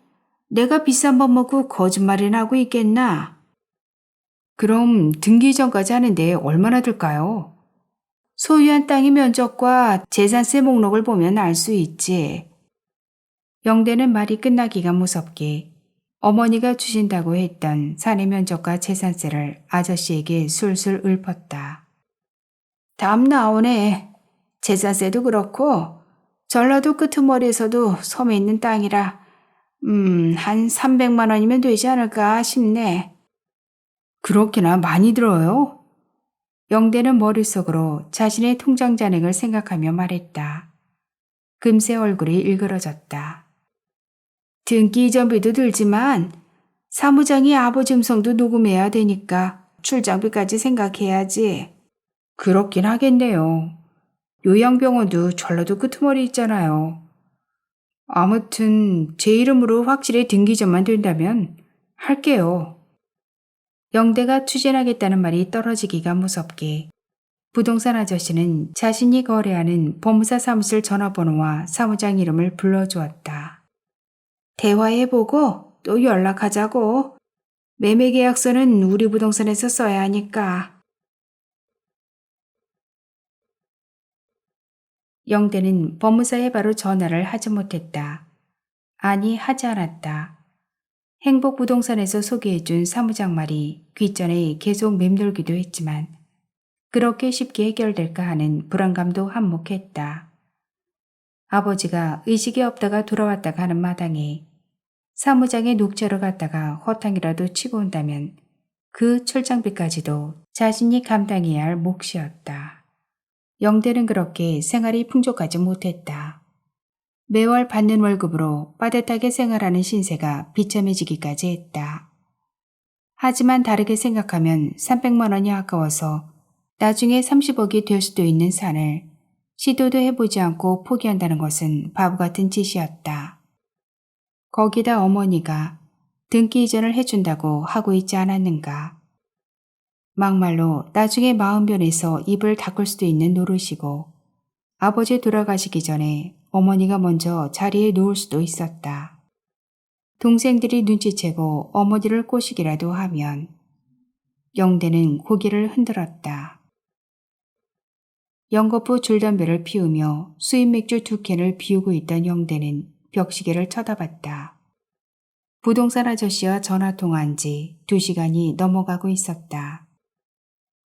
내가 비싼 밥 먹고 거짓말이나 하고 있겠나? 그럼 등기 이전까지 하는데 얼마나 들까요? 소유한 땅의 면적과 재산세 목록을 보면 알 수 있지. 영대는 말이 끝나기가 무섭게 어머니가 주신다고 했던 사내 면적과 재산세를 아저씨에게 술술 읊었다. 답 나오네. 재산세도 그렇고 전라도 끄트머리에서도 섬에 있는 땅이라 한 300만 원이면 되지 않을까 싶네. 그렇게나 많이 들어요? 영대는 머릿속으로 자신의 통장 잔액을 생각하며 말했다. 금세 얼굴이 일그러졌다. 등기 이전비도 들지만 사무장이 아버지 음성도 녹음해야 되니까 출장비까지 생각해야지. 그렇긴 하겠네요. 요양병원도 전라도 끄트머리 있잖아요. 아무튼 제 이름으로 확실히 등기 이전만 된다면 할게요. 영대가 추진하겠다는 말이 떨어지기가 무섭게 부동산 아저씨는 자신이 거래하는 법무사 사무실 전화번호와 사무장 이름을 불러주었다. 대화해보고 또 연락하자고. 매매계약서는 우리 부동산에서 써야 하니까. 영대는 법무사에 바로 전화를 하지 못했다. 아니, 하지 않았다. 행복부동산에서 소개해준 사무장 말이 귓전에 계속 맴돌기도 했지만 그렇게 쉽게 해결될까 하는 불안감도 한몫했다. 아버지가 의식이 없다가 돌아왔다가 하는 마당에 사무장의 녹차로 갔다가 허탕이라도 치고 온다면 그 출장비까지도 자신이 감당해야 할 몫이었다. 영대는 그렇게 생활이 풍족하지 못했다. 매월 받는 월급으로 빠듯하게 생활하는 신세가 비참해지기까지 했다. 하지만 다르게 생각하면 300만 원이 아까워서 나중에 30억이 될 수도 있는 산을 시도도 해보지 않고 포기한다는 것은 바보 같은 짓이었다. 거기다 어머니가 등기 이전을 해준다고 하고 있지 않았는가. 막말로 나중에 마음 변해서 입을 닦을 수도 있는 노릇이고 아버지 돌아가시기 전에 어머니가 먼저 자리에 누울 수도 있었다. 동생들이 눈치채고 어머니를 꼬시기라도 하면 영대는 고개를 흔들었다. 연거푸 줄담배를 피우며 수입 맥주 2캔을 비우고 있던 영대는 벽시계를 쳐다봤다. 부동산 아저씨와 전화통화한 지 2시간이 넘어가고 있었다.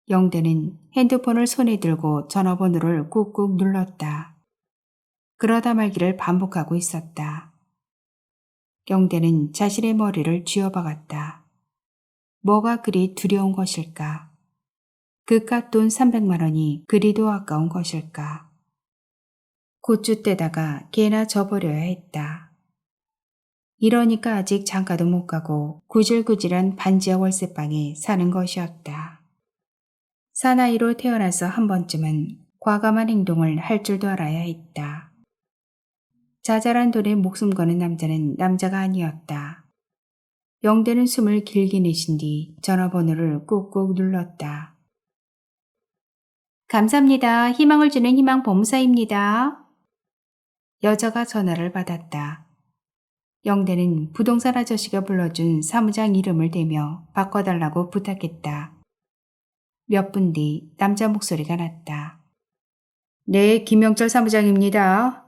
영대는 핸드폰을 손에 들고 전화번호를 꾹꾹 눌렀다. 그러다 말기를 반복하고 있었다. 영대는 자신의 머리를 쥐어박았다. 뭐가 그리 두려운 것일까? 그깟 돈 300만 원이 그리도 아까운 것일까? 고추 떼다가 개나 져버려야 했다. 이러니까 아직 장가도 못 가고 구질구질한 반지하 월세방에 사는 것이었다. 사나이로 태어나서 한 번쯤은 과감한 행동을 할 줄도 알아야 했다. 자잘한 돈에 목숨 거는 남자는 남자가 아니었다. 영대는 숨을 길게 내쉰 뒤 전화번호를 꾹꾹 눌렀다. 감사합니다. 희망을 주는 희망 법무사입니다. 여자가 전화를 받았다. 영대는 부동산 아저씨가 불러준 사무장 이름을 대며 바꿔달라고 부탁했다. 몇 분 뒤 남자 목소리가 났다. 네, 김영철 사무장입니다.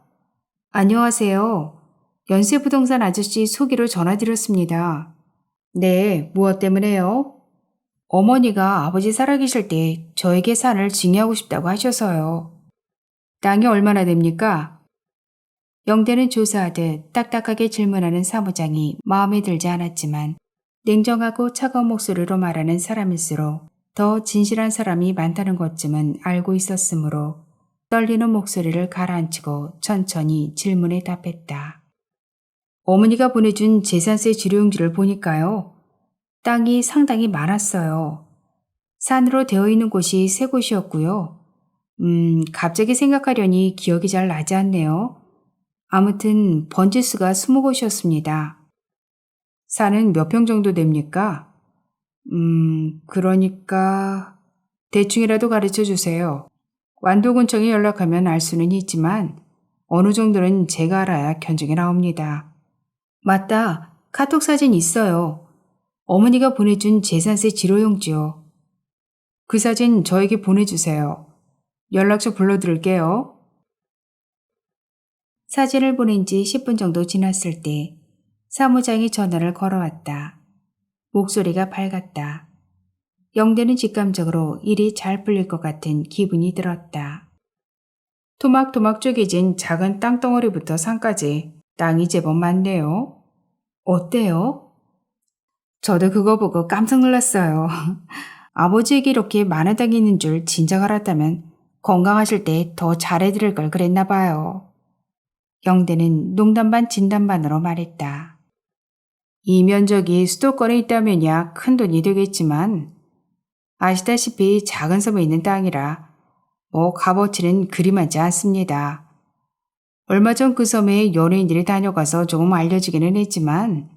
안녕하세요. 연세부동산 아저씨 소개로 전화드렸습니다. 네, 무엇 때문에요? 어머니가 아버지 살아계실 때 저에게 산을 증여하고 싶다고 하셔서요. 땅이 얼마나 됩니까? 영대는 조사하듯 딱딱하게 질문하는 사무장이 마음에 들지 않았지만 냉정하고 차가운 목소리로 말하는 사람일수록 더 진실한 사람이 많다는 것쯤은 알고 있었으므로 떨리는 목소리를 가라앉히고 천천히 질문에 답했다. 어머니가 보내준 재산세 지료용지를 보니까요. 땅이 상당히 많았어요. 산으로 되어 있는 곳이 3곳이었고요. 갑자기 생각하려니 기억이 잘 나지 않네요. 아무튼 번지수가 20곳이었습니다. 산은 몇 평 정도 됩니까? 그러니까 대충이라도 가르쳐 주세요. 완도군청에 연락하면 알 수는 있지만 어느 정도는 제가 알아야 견적이 나옵니다. 맞다. 카톡 사진 있어요. 어머니가 보내준 재산세 지로용지요. 그 사진 저에게 보내주세요. 연락처 불러드릴게요. 사진을 보낸 지 10분 정도 지났을 때 사무장이 전화를 걸어왔다. 목소리가 밝았다. 영대는 직감적으로 일이 잘 풀릴 것 같은 기분이 들었다. 토막토막 쪼개진 작은 땅덩어리부터 산까지 땅이 제법 많네요. 어때요? 저도 그거 보고 깜짝 놀랐어요. 아버지에게 이렇게 많은 땅이 있는 줄 진작 알았다면 건강하실 때 더 잘해드릴 걸 그랬나 봐요. 영대는 농담 반 진담 반으로 말했다. 이 면적이 수도권에 있다면야 큰 돈이 되겠지만 아시다시피 작은 섬에 있는 땅이라 값어치는 그리 많지 않습니다. 얼마 전 그 섬에 연예인들이 다녀가서 조금 알려지기는 했지만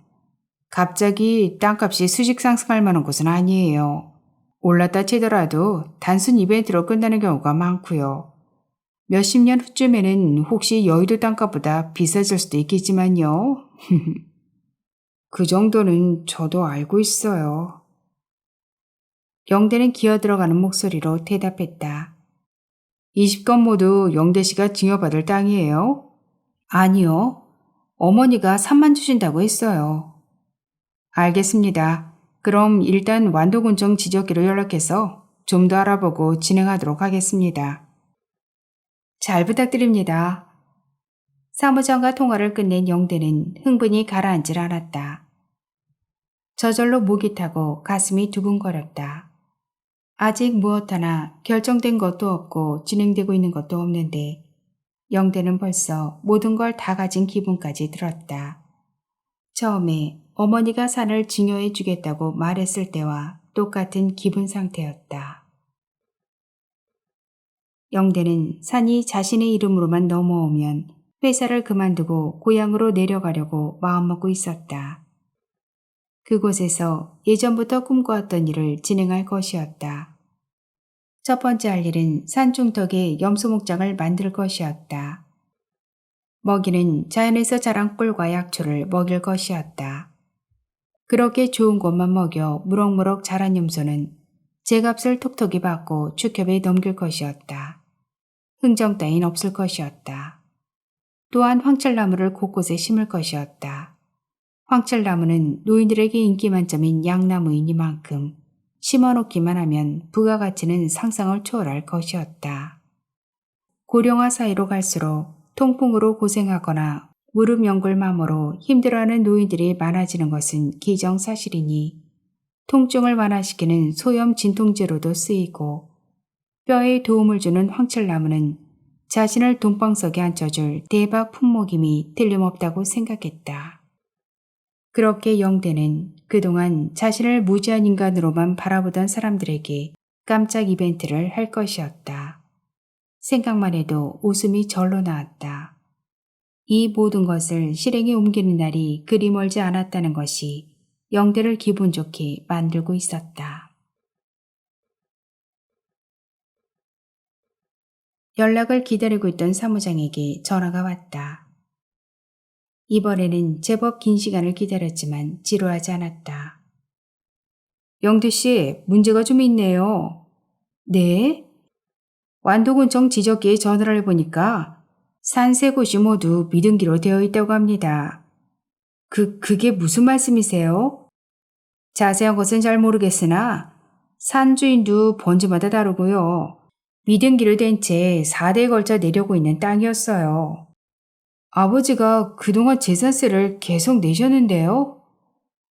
갑자기 땅값이 수직 상승할 만한 곳은 아니에요. 올랐다 치더라도 단순 이벤트로 끝나는 경우가 많고요. 몇십 년 후쯤에는 혹시 여의도 땅값보다 비싸질 수도 있겠지만요. 그 정도는 저도 알고 있어요. 영대는 기어들어가는 목소리로 대답했다. 20건 모두 영대 씨가 증여받을 땅이에요? 아니요. 어머니가 3만 주신다고 했어요. 알겠습니다. 그럼 일단 완도군청 지적기로 연락해서 좀 더 알아보고 진행하도록 하겠습니다. 잘 부탁드립니다. 사무장과 통화를 끝낸 영대는 흥분이 가라앉질 않았다. 저절로 목이 타고 가슴이 두근거렸다. 아직 무엇 하나 결정된 것도 없고 진행되고 있는 것도 없는데 영대는 벌써 모든 걸 다 가진 기분까지 들었다. 처음에 어머니가 산을 증여해 주겠다고 말했을 때와 똑같은 기분 상태였다. 영대는 산이 자신의 이름으로만 넘어오면 회사를 그만두고 고향으로 내려가려고 마음먹고 있었다. 그곳에서 예전부터 꿈꿔왔던 일을 진행할 것이었다. 첫 번째 할 일은 산중턱에 염소 목장을 만들 것이었다. 먹이는 자연에서 자란 꿀과 약초를 먹일 것이었다. 그렇게 좋은 것만 먹여 무럭무럭 자란 염소는 제값을 톡톡히 받고 축협에 넘길 것이었다. 흥정 따윈 없을 것이었다. 또한 황철나무를 곳곳에 심을 것이었다. 황철나무는 노인들에게 인기 만점인 양나무이니만큼 심어놓기만 하면 부가가치는 상상을 초월할 것이었다. 고령화 사이로 갈수록 통풍으로 고생하거나 무릎 연골마모로 힘들어하는 노인들이 많아지는 것은 기정사실이니 통증을 완화시키는 소염 진통제로도 쓰이고 뼈에 도움을 주는 황철나무는 자신을 돈방석에 앉혀줄 대박 품목임이 틀림없다고 생각했다. 그렇게 영대는 그동안 자신을 무지한 인간으로만 바라보던 사람들에게 깜짝 이벤트를 할 것이었다. 생각만 해도 웃음이 절로 나왔다. 이 모든 것을 실행에 옮기는 날이 그리 멀지 않았다는 것이 영대를 기분 좋게 만들고 있었다. 연락을 기다리고 있던 사무장에게 전화가 왔다. 이번에는 제법 긴 시간을 기다렸지만 지루하지 않았다. 영대 씨, 문제가 좀 있네요. 네? 완도군청 지적기에 전화를 해보니까 산 세 곳이 모두 미등기로 되어 있다고 합니다. 그게 무슨 말씀이세요? 자세한 것은 잘 모르겠으나 산 주인도 번지마다 다르고요. 미등기로 된 채 4대에 걸쳐 내려오고 있는 땅이었어요. 아버지가 그동안 재산세를 계속 내셨는데요.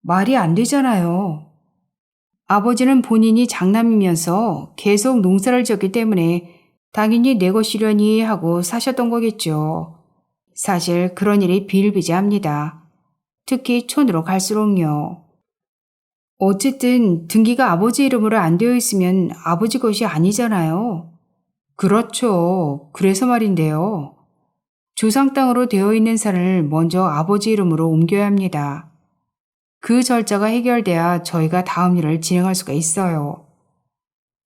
말이 안 되잖아요. 아버지는 본인이 장남이면서 계속 농사를 지었기 때문에 당연히 내 것이려니 하고 사셨던 거겠죠. 사실 그런 일이 비일비재합니다. 특히 촌으로 갈수록요. 어쨌든 등기가 아버지 이름으로 안 되어 있으면 아버지 것이 아니잖아요. 그렇죠. 그래서 말인데요. 조상 땅으로 되어 있는 산을 먼저 아버지 이름으로 옮겨야 합니다. 그 절차가 해결돼야 저희가 다음 일을 진행할 수가 있어요.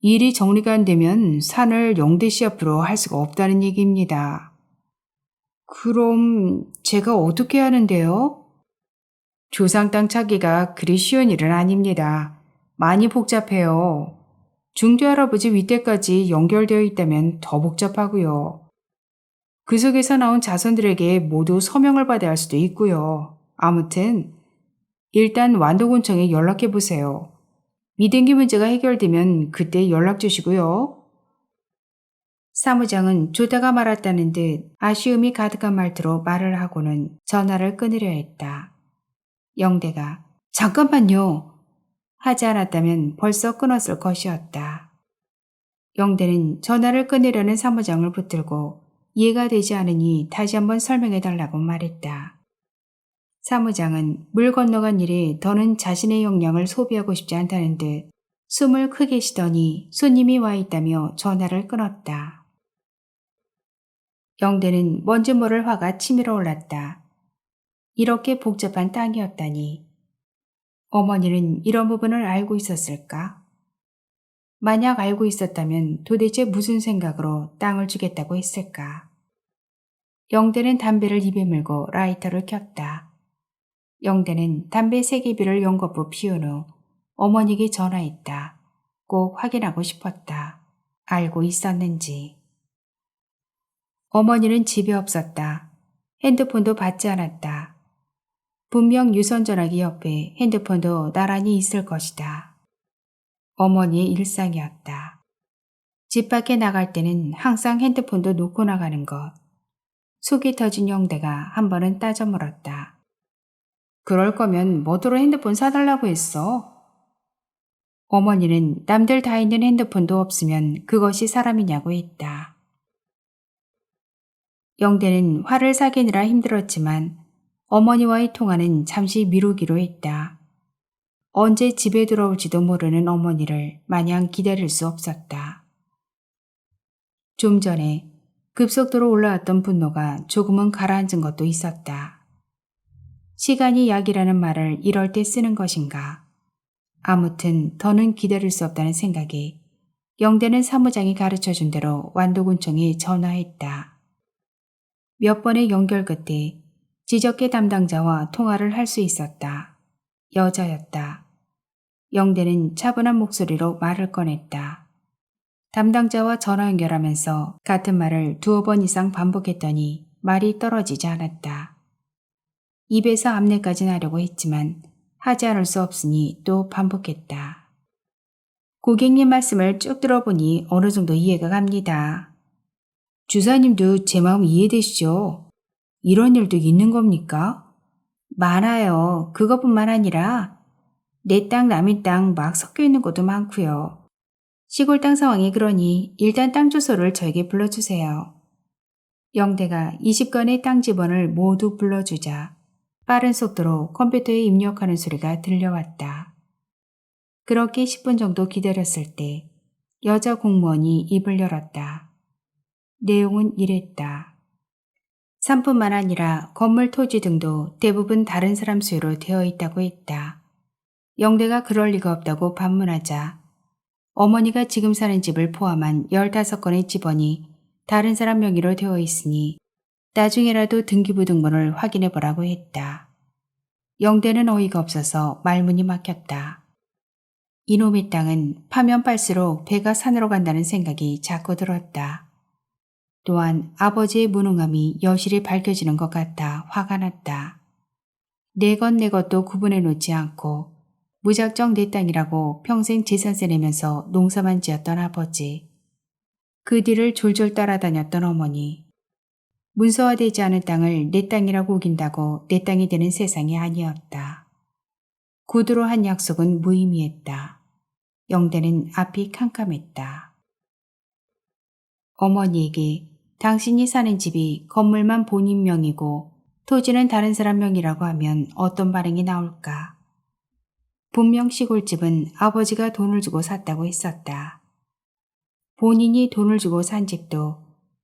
일이 정리가 안 되면 산을 영대 씨 앞으로 할 수가 없다는 얘기입니다. 그럼 제가 어떻게 하는데요? 조상 땅 찾기가 그리 쉬운 일은 아닙니다. 많이 복잡해요. 중대 할아버지 윗대까지 연결되어 있다면 더 복잡하고요. 그 속에서 나온 자손들에게 모두 서명을 받아야 할 수도 있고요. 아무튼 일단 완도군청에 연락해 보세요. 미등기 문제가 해결되면 그때 연락 주시고요. 사무장은 조다가 말았다는 듯 아쉬움이 가득한 말투로 말을 하고는 전화를 끊으려 했다. 영대가 잠깐만요 하지 않았다면 벌써 끊었을 것이었다. 영대는 전화를 끊으려는 사무장을 붙들고 이해가 되지 않으니 다시 한번 설명해 달라고 말했다. 사무장은 물 건너간 일에 더는 자신의 역량을 소비하고 싶지 않다는 듯 숨을 크게 쉬더니 손님이 와 있다며 전화를 끊었다. 영대는 뭔지 모를 화가 치밀어 올랐다. 이렇게 복잡한 땅이었다니. 어머니는 이런 부분을 알고 있었을까? 만약 알고 있었다면 도대체 무슨 생각으로 땅을 주겠다고 했을까? 영대는 담배를 입에 물고 라이터를 켰다. 영대는 담배 3개비를 연거푸 피운 후 어머니에게 전화했다. 꼭 확인하고 싶었다. 알고 있었는지. 어머니는 집에 없었다. 핸드폰도 받지 않았다. 분명 유선전화기 옆에 핸드폰도 나란히 있을 것이다. 어머니의 일상이었다. 집 밖에 나갈 때는 항상 핸드폰도 놓고 나가는 것. 속이 터진 영대가 한 번은 따져 물었다. 그럴 거면 뭐더러 핸드폰 사달라고 했어? 어머니는 남들 다 있는 핸드폰도 없으면 그것이 사람이냐고 했다. 영대는 화를 사귀느라 힘들었지만 어머니와의 통화는 잠시 미루기로 했다. 언제 집에 들어올지도 모르는 어머니를 마냥 기다릴 수 없었다. 좀 전에 급속도로 올라왔던 분노가 조금은 가라앉은 것도 있었다. 시간이 약이라는 말을 이럴 때 쓰는 것인가. 아무튼 더는 기다릴 수 없다는 생각에 영대는 사무장이 가르쳐준 대로 완도군청에 전화했다. 몇 번의 연결 끝에 지적계 담당자와 통화를 할 수 있었다. 여자였다. 영대는 차분한 목소리로 말을 꺼냈다. 담당자와 전화 연결하면서 같은 말을 2번 이상 반복했더니 말이 떨어지지 않았다. 입에서 암내까지 나려고 했지만 하지 않을 수 없으니 또 반복했다. 고객님 말씀을 쭉 들어보니 어느 정도 이해가 갑니다. 주사님도 제 마음 이해되시죠? 이런 일도 있는 겁니까? 많아요. 그것뿐만 아니라 내 땅 남의 땅 막 섞여 있는 것도 많고요. 시골 땅 상황이 그러니 일단 땅 주소를 저에게 불러주세요. 영대가 20건의 땅 지번을 모두 불러주자 빠른 속도로 컴퓨터에 입력하는 소리가 들려왔다. 그렇게 10분 정도 기다렸을 때 여자 공무원이 입을 열었다. 내용은 이랬다. 산뿐만 아니라 건물 토지 등도 대부분 다른 사람 소유로 되어 있다고 했다. 영대가 그럴 리가 없다고 반문하자 어머니가 지금 사는 집을 포함한 15건의 지번이 다른 사람 명의로 되어 있으니 나중에라도 등기부등본을 확인해 보라고 했다. 영대는 어이가 없어서 말문이 막혔다. 이놈의 땅은 파면 빨수록 배가 산으로 간다는 생각이 자꾸 들었다. 또한 아버지의 무능함이 여실히 밝혀지는 것 같아 화가 났다. 내 것 내 것도 구분해 놓지 않고 무작정 내 땅이라고 평생 재산세 내면서 농사만 지었던 아버지. 그 뒤를 졸졸 따라다녔던 어머니. 문서화되지 않은 땅을 내 땅이라고 우긴다고 내 땅이 되는 세상이 아니었다. 구두로 한 약속은 무의미했다. 영대는 앞이 캄캄했다. 어머니에게 당신이 사는 집이 건물만 본인 명이고 토지는 다른 사람 명이라고 하면 어떤 반응이 나올까? 분명 시골집은 아버지가 돈을 주고 샀다고 했었다. 본인이 돈을 주고 산 집도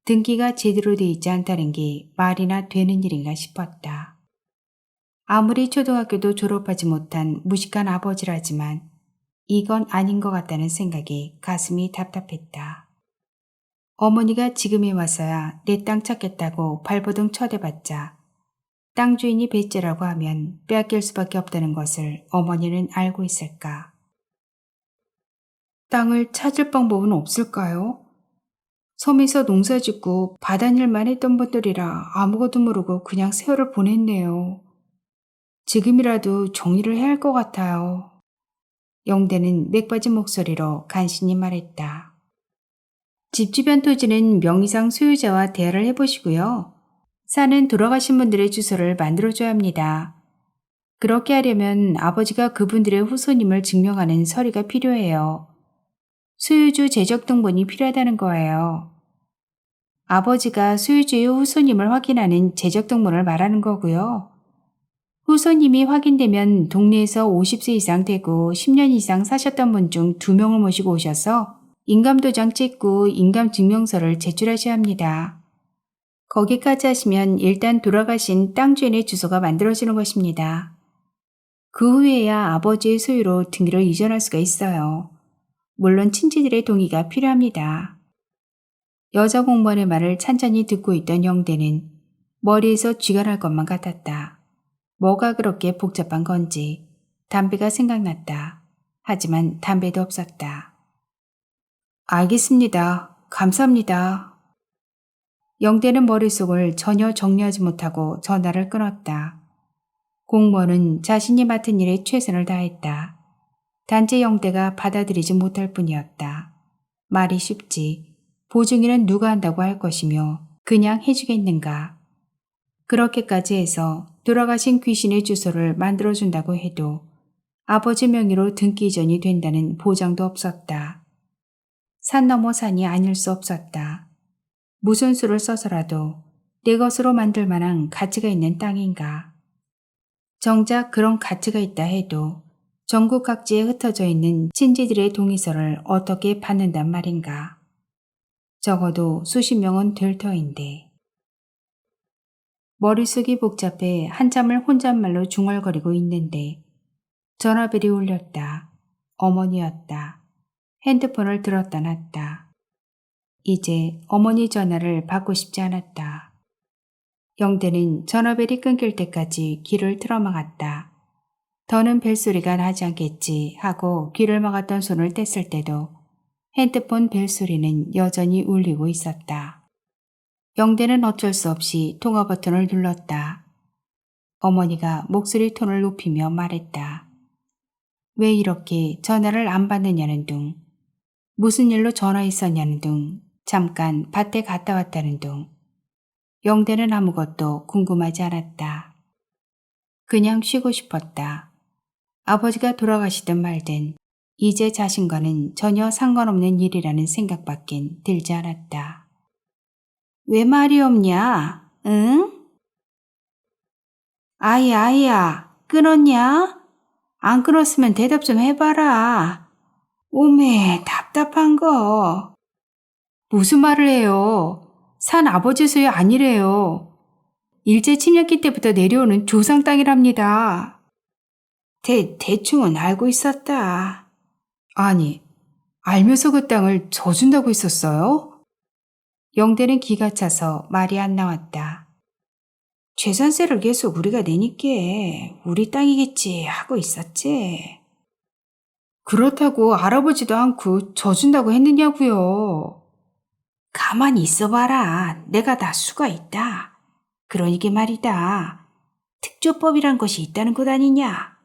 등기가 제대로 돼 있지 않다는 게 말이나 되는 일인가 싶었다. 아무리 초등학교도 졸업하지 못한 무식한 아버지라지만 이건 아닌 것 같다는 생각에 가슴이 답답했다. 어머니가 지금에 와서야 내 땅 찾겠다고 발버둥 쳐대봤자 땅 주인이 배째라고 하면 빼앗길 수밖에 없다는 것을 어머니는 알고 있을까? 땅을 찾을 방법은 없을까요? 섬에서 농사 짓고 바다일만 했던 분들이라 아무것도 모르고 그냥 세월을 보냈네요. 지금이라도 정리를 해야 할 것 같아요. 영대는 맥 빠진 목소리로 간신히 말했다. 집 주변 토지는 명의상 소유자와 대화를 해보시고요. 산은 돌아가신 분들의 주소를 만들어줘야 합니다. 그렇게 하려면 아버지가 그분들의 후손임을 증명하는 서류가 필요해요. 소유주 재적 등본이 필요하다는 거예요. 아버지가 소유주의 후손임을 확인하는 재적 등본을 말하는 거고요. 후손임이 확인되면 동네에서 50세 이상 되고 10년 이상 사셨던 분 중 2명을 모시고 오셔서 인감도장 찍고 인감증명서를 제출하셔야 합니다. 거기까지 하시면 일단 돌아가신 땅 주인의 주소가 만들어지는 것입니다. 그 후에야 아버지의 소유로 등기를 이전할 수가 있어요. 물론 친지들의 동의가 필요합니다. 여자 공무원의 말을 찬찬히 듣고 있던 영대는 머리에서 쥐가 날 것만 같았다. 뭐가 그렇게 복잡한 건지 담배가 생각났다. 하지만 담배도 없었다. 알겠습니다. 감사합니다. 영대는 머릿속을 전혀 정리하지 못하고 전화를 끊었다. 공무원은 자신이 맡은 일에 최선을 다했다. 단지 영대가 받아들이지 못할 뿐이었다. 말이 쉽지. 보증일은 누가 한다고 할 것이며 그냥 해주겠는가. 그렇게까지 해서 돌아가신 귀신의 주소를 만들어준다고 해도 아버지 명의로 등기 이전이 된다는 보장도 없었다. 산 넘어 산이 아닐 수 없었다. 무슨 수를 써서라도 내 것으로 만들 만한 가치가 있는 땅인가. 정작 그런 가치가 있다 해도 전국 각지에 흩어져 있는 친지들의 동의서를 어떻게 받는단 말인가. 적어도 수십 명은 될 터인데. 머릿속이 복잡해 한참을 혼잣말로 중얼거리고 있는데 전화벨이 울렸다. 어머니였다. 핸드폰을 들었다 놨다. 이제 어머니 전화를 받고 싶지 않았다. 영대는 전화벨이 끊길 때까지 귀를 틀어막았다. 더는 벨소리가 나지 않겠지 하고 귀를 막았던 손을 뗐을 때도 핸드폰 벨소리는 여전히 울리고 있었다. 영대는 어쩔 수 없이 통화 버튼을 눌렀다. 어머니가 목소리 톤을 높이며 말했다. 왜 이렇게 전화를 안 받느냐는 둥, 무슨 일로 전화했었냐는 둥, 잠깐 밭에 갔다 왔다는 둥. 영대는 아무것도 궁금하지 않았다. 그냥 쉬고 싶었다. 아버지가 돌아가시든 말든 이제 자신과는 전혀 상관없는 일이라는 생각밖엔 들지 않았다. 왜 말이 없냐? 응? 아이야, 끊었냐? 안 끊었으면 대답 좀 해봐라. 오메, 답답한 거. 무슨 말을 해요? 산 아버지 소유 아니래요. 일제 침략기 때부터 내려오는 조상 땅이랍니다. 대충은 알고 있었다. 아니, 알면서 그 땅을 져준다고 했었어요? 영대는 기가 차서 말이 안 나왔다. 재산세를 계속 우리가 내니께 우리 땅이겠지 하고 있었지. 그렇다고 알아보지도 않고 져준다고 했느냐고요. 가만히 있어봐라. 내가 다 수가 있다. 그러니까 말이다. 특조법이란 것이 있다는 것 아니냐.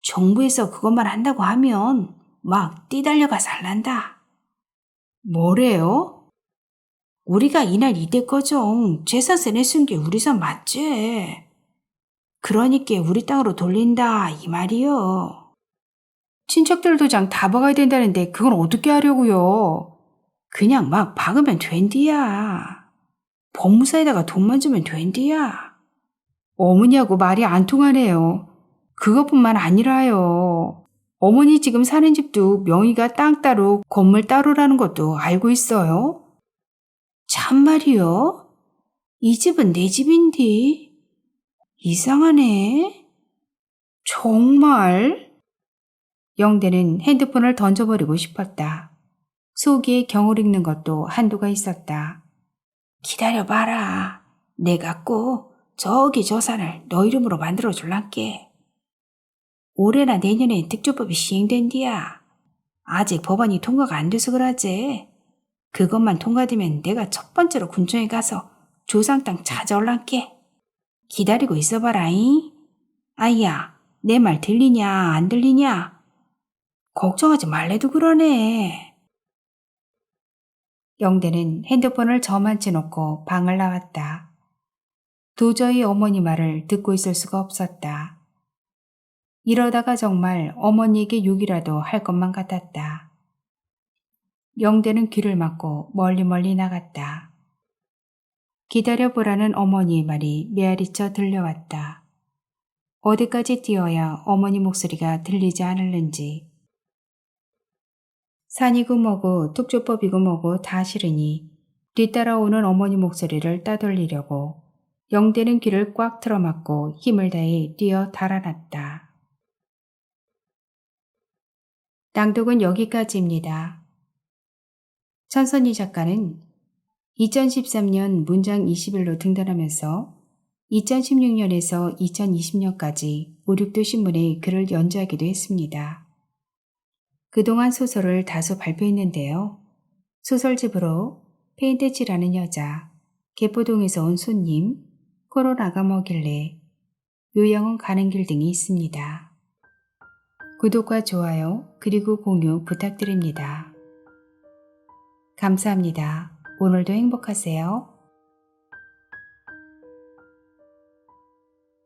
정부에서 그것만 한다고 하면 막 뛰달려가 살란다. 뭐래요? 우리가 이날 이때거정 재산세 냈은 게 우리 산 맞지? 그러니까 우리 땅으로 돌린다 이 말이요. 친척들 도장 다 박아야 된다는데 그건 어떻게 하려고요? 그냥 막 박으면 된디야. 법무사에다가 돈만 주면 된디야. 어머니하고 말이 안 통하네요. 그것뿐만 아니라요. 어머니 지금 사는 집도 명의가 땅 따로 건물 따로라는 것도 알고 있어요? 참말이요? 이 집은 내 집인데. 이상하네. 정말? 영대는 핸드폰을 던져버리고 싶었다. 속이에 경을 읽는 것도 한도가 있었다. 기다려봐라. 내가 꼭 저기 저 산을 너 이름으로 만들어 줄란께. 올해나 내년에 특조법이 시행된디야. 아직 법안이 통과가 안 돼서 그러지. 그것만 통과되면 내가 첫 번째로 군청에 가서 조상 땅 찾아올란께. 기다리고 있어봐라잉. 아이야, 내 말 들리냐 안 들리냐? 걱정하지 말래도 그러네. 영대는 핸드폰을 저만치 놓고 방을 나왔다. 도저히 어머니 말을 듣고 있을 수가 없었다. 이러다가 정말 어머니에게 욕이라도 할 것만 같았다. 영대는 귀를 막고 멀리 나갔다. 기다려보라는 어머니의 말이 메아리쳐 들려왔다. 어디까지 뛰어야 어머니 목소리가 들리지 않을는지. 산이고 뭐고 특조법이고 뭐고 다 싫으니 뒤따라오는 어머니 목소리를 따돌리려고 영대는 귀를 꽉 틀어막고 힘을 다해 뛰어 달아났다. 낭독은 여기까지입니다. 천선희 작가는 2013년 문장 20일로 등단하면서 2016년에서 2020년까지 오륙도 신문에 글을 연주하기도 했습니다. 그동안 소설을 다소 발표했는데요. 소설집으로 페인트 칠하는 여자, 개포동에서 온 손님, 코로나가 뭐길래, 요양원 가는 길 등이 있습니다. 구독과 좋아요 그리고 공유 부탁드립니다. 감사합니다. 오늘도 행복하세요.